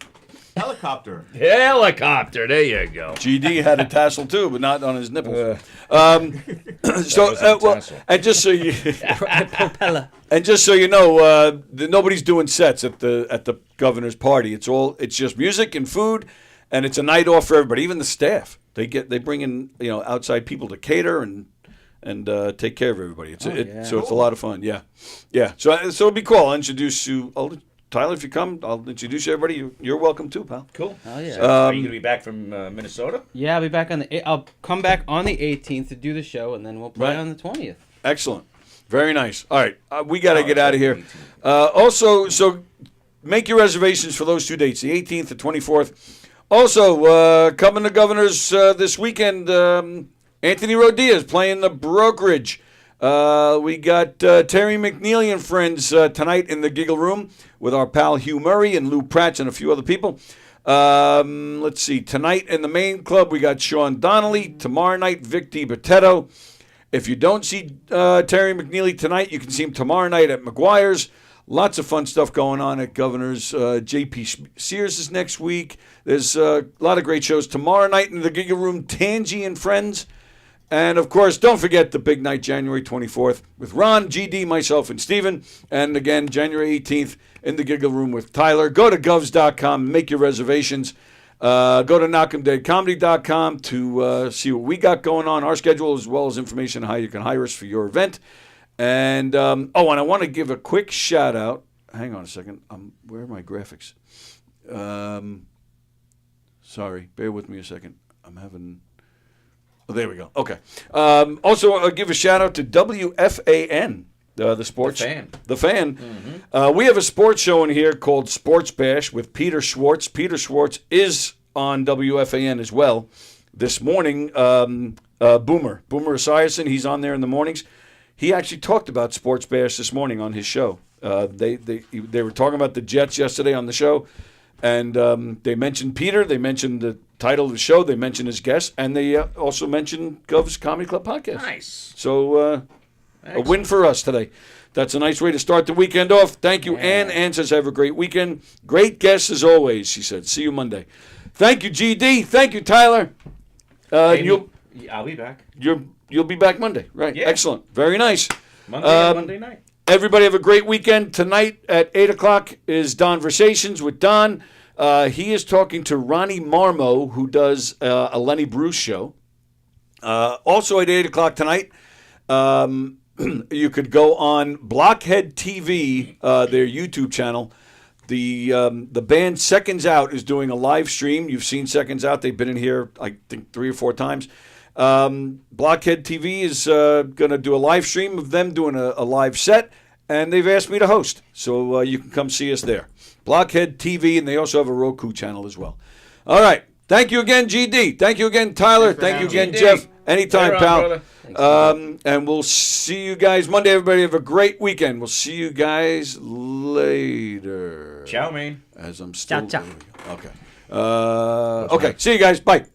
Helicopter. helicopter. There you go. GD had a tassel too, but not on his nipples. wasn't a Well, tassel. and just so you Propeller. and just so you know, nobody's doing sets at the governor's party. It's just music and food, and it's a night off for everybody. Even the staff, they bring in outside people to cater and take care of everybody. So it's a lot of fun. Yeah. So it'll be cool. I'll introduce you. Tyler, if you come, I'll introduce you everybody. You're welcome too, pal. Cool. Oh yeah. Are you going to be back from Minnesota? Yeah, I'll be back I'll come back on the 18th to do the show, and then we'll play Right. on the 20th. Excellent. Very nice. All right. We got to get out of here. Also, so make your reservations for those 2 dates, the 18th and 24th. Also, coming to Governors this weekend, Anthony Rodilla is playing the Brokerage. We got Terry McNeely and friends tonight in the Giggle Room with our pal Hugh Murray and Lou Pratch and a few other people. Let's see. Tonight in the main club, we got Sean Donnelly. Tomorrow night, Vic DiBertetto. If you don't see Terry McNeely tonight, you can see him tomorrow night at McGuire's. Lots of fun stuff going on at Governor's. J.P. Sears is next week. There's a lot of great shows. Tomorrow night in the Giggle Room, Tangy and friends. And, of course, don't forget the big night, January 24th, with Ron, GD, myself, and Steven. And, again, January 18th in the Giggle Room with Tyler. Go to govs.com and make your reservations. Go to knockemdeadcomedy.com to see what we got going on, our schedule, as well as information on how you can hire us for your event. And, and I want to give a quick shout-out. Hang on a second. Where are my graphics? Sorry. Bear with me a second. I'm having... Oh, there we go. Okay. Also, I'll give a shout out to WFAN, the sports. The Fan. Mm-hmm. We have a sports show in here called Sports Bash with Peter Schwartz. Peter Schwartz is on WFAN as well. This morning, Boomer Esiason, he's on there in the mornings. He actually talked about Sports Bash this morning on his show. They were talking about the Jets yesterday on the show, and they mentioned Peter. They mentioned the title of the show. They mentioned his guest, and they also mentioned Gov's Comedy Club podcast. Nice. So a win for us today. That's a nice way to start the weekend off. Thank you, Ann. Ann says have a great weekend. Great guests as always, she said. See you Monday. Thank you, GD. Thank you, Tyler. I'll be back. You'll be back Monday, right? Yeah. Excellent. Very nice. Monday night. Everybody have a great weekend. Tonight at 8 o'clock is Donversations with Don. He is talking to Ronnie Marmo, who does a Lenny Bruce show. Also at 8 o'clock tonight, you could go on Blockhead TV, their YouTube channel. The band Seconds Out is doing a live stream. You've seen Seconds Out. They've been in here, I think, 3 or 4 times. Blockhead TV is going to do a live stream of them doing a live set, and they've asked me to host. So you can come see us there. Blockhead TV, and they also have a Roku channel as well. All right. Thank you again, GD. Thank you again, Tyler. Thank you again, GD. Jeff. Anytime, Later on, pal. brother. And we'll see you guys Monday. Everybody have a great weekend. We'll see you guys later. Ciao, man. As I'm still. Ciao, ciao. Okay. Okay. See you guys. Bye.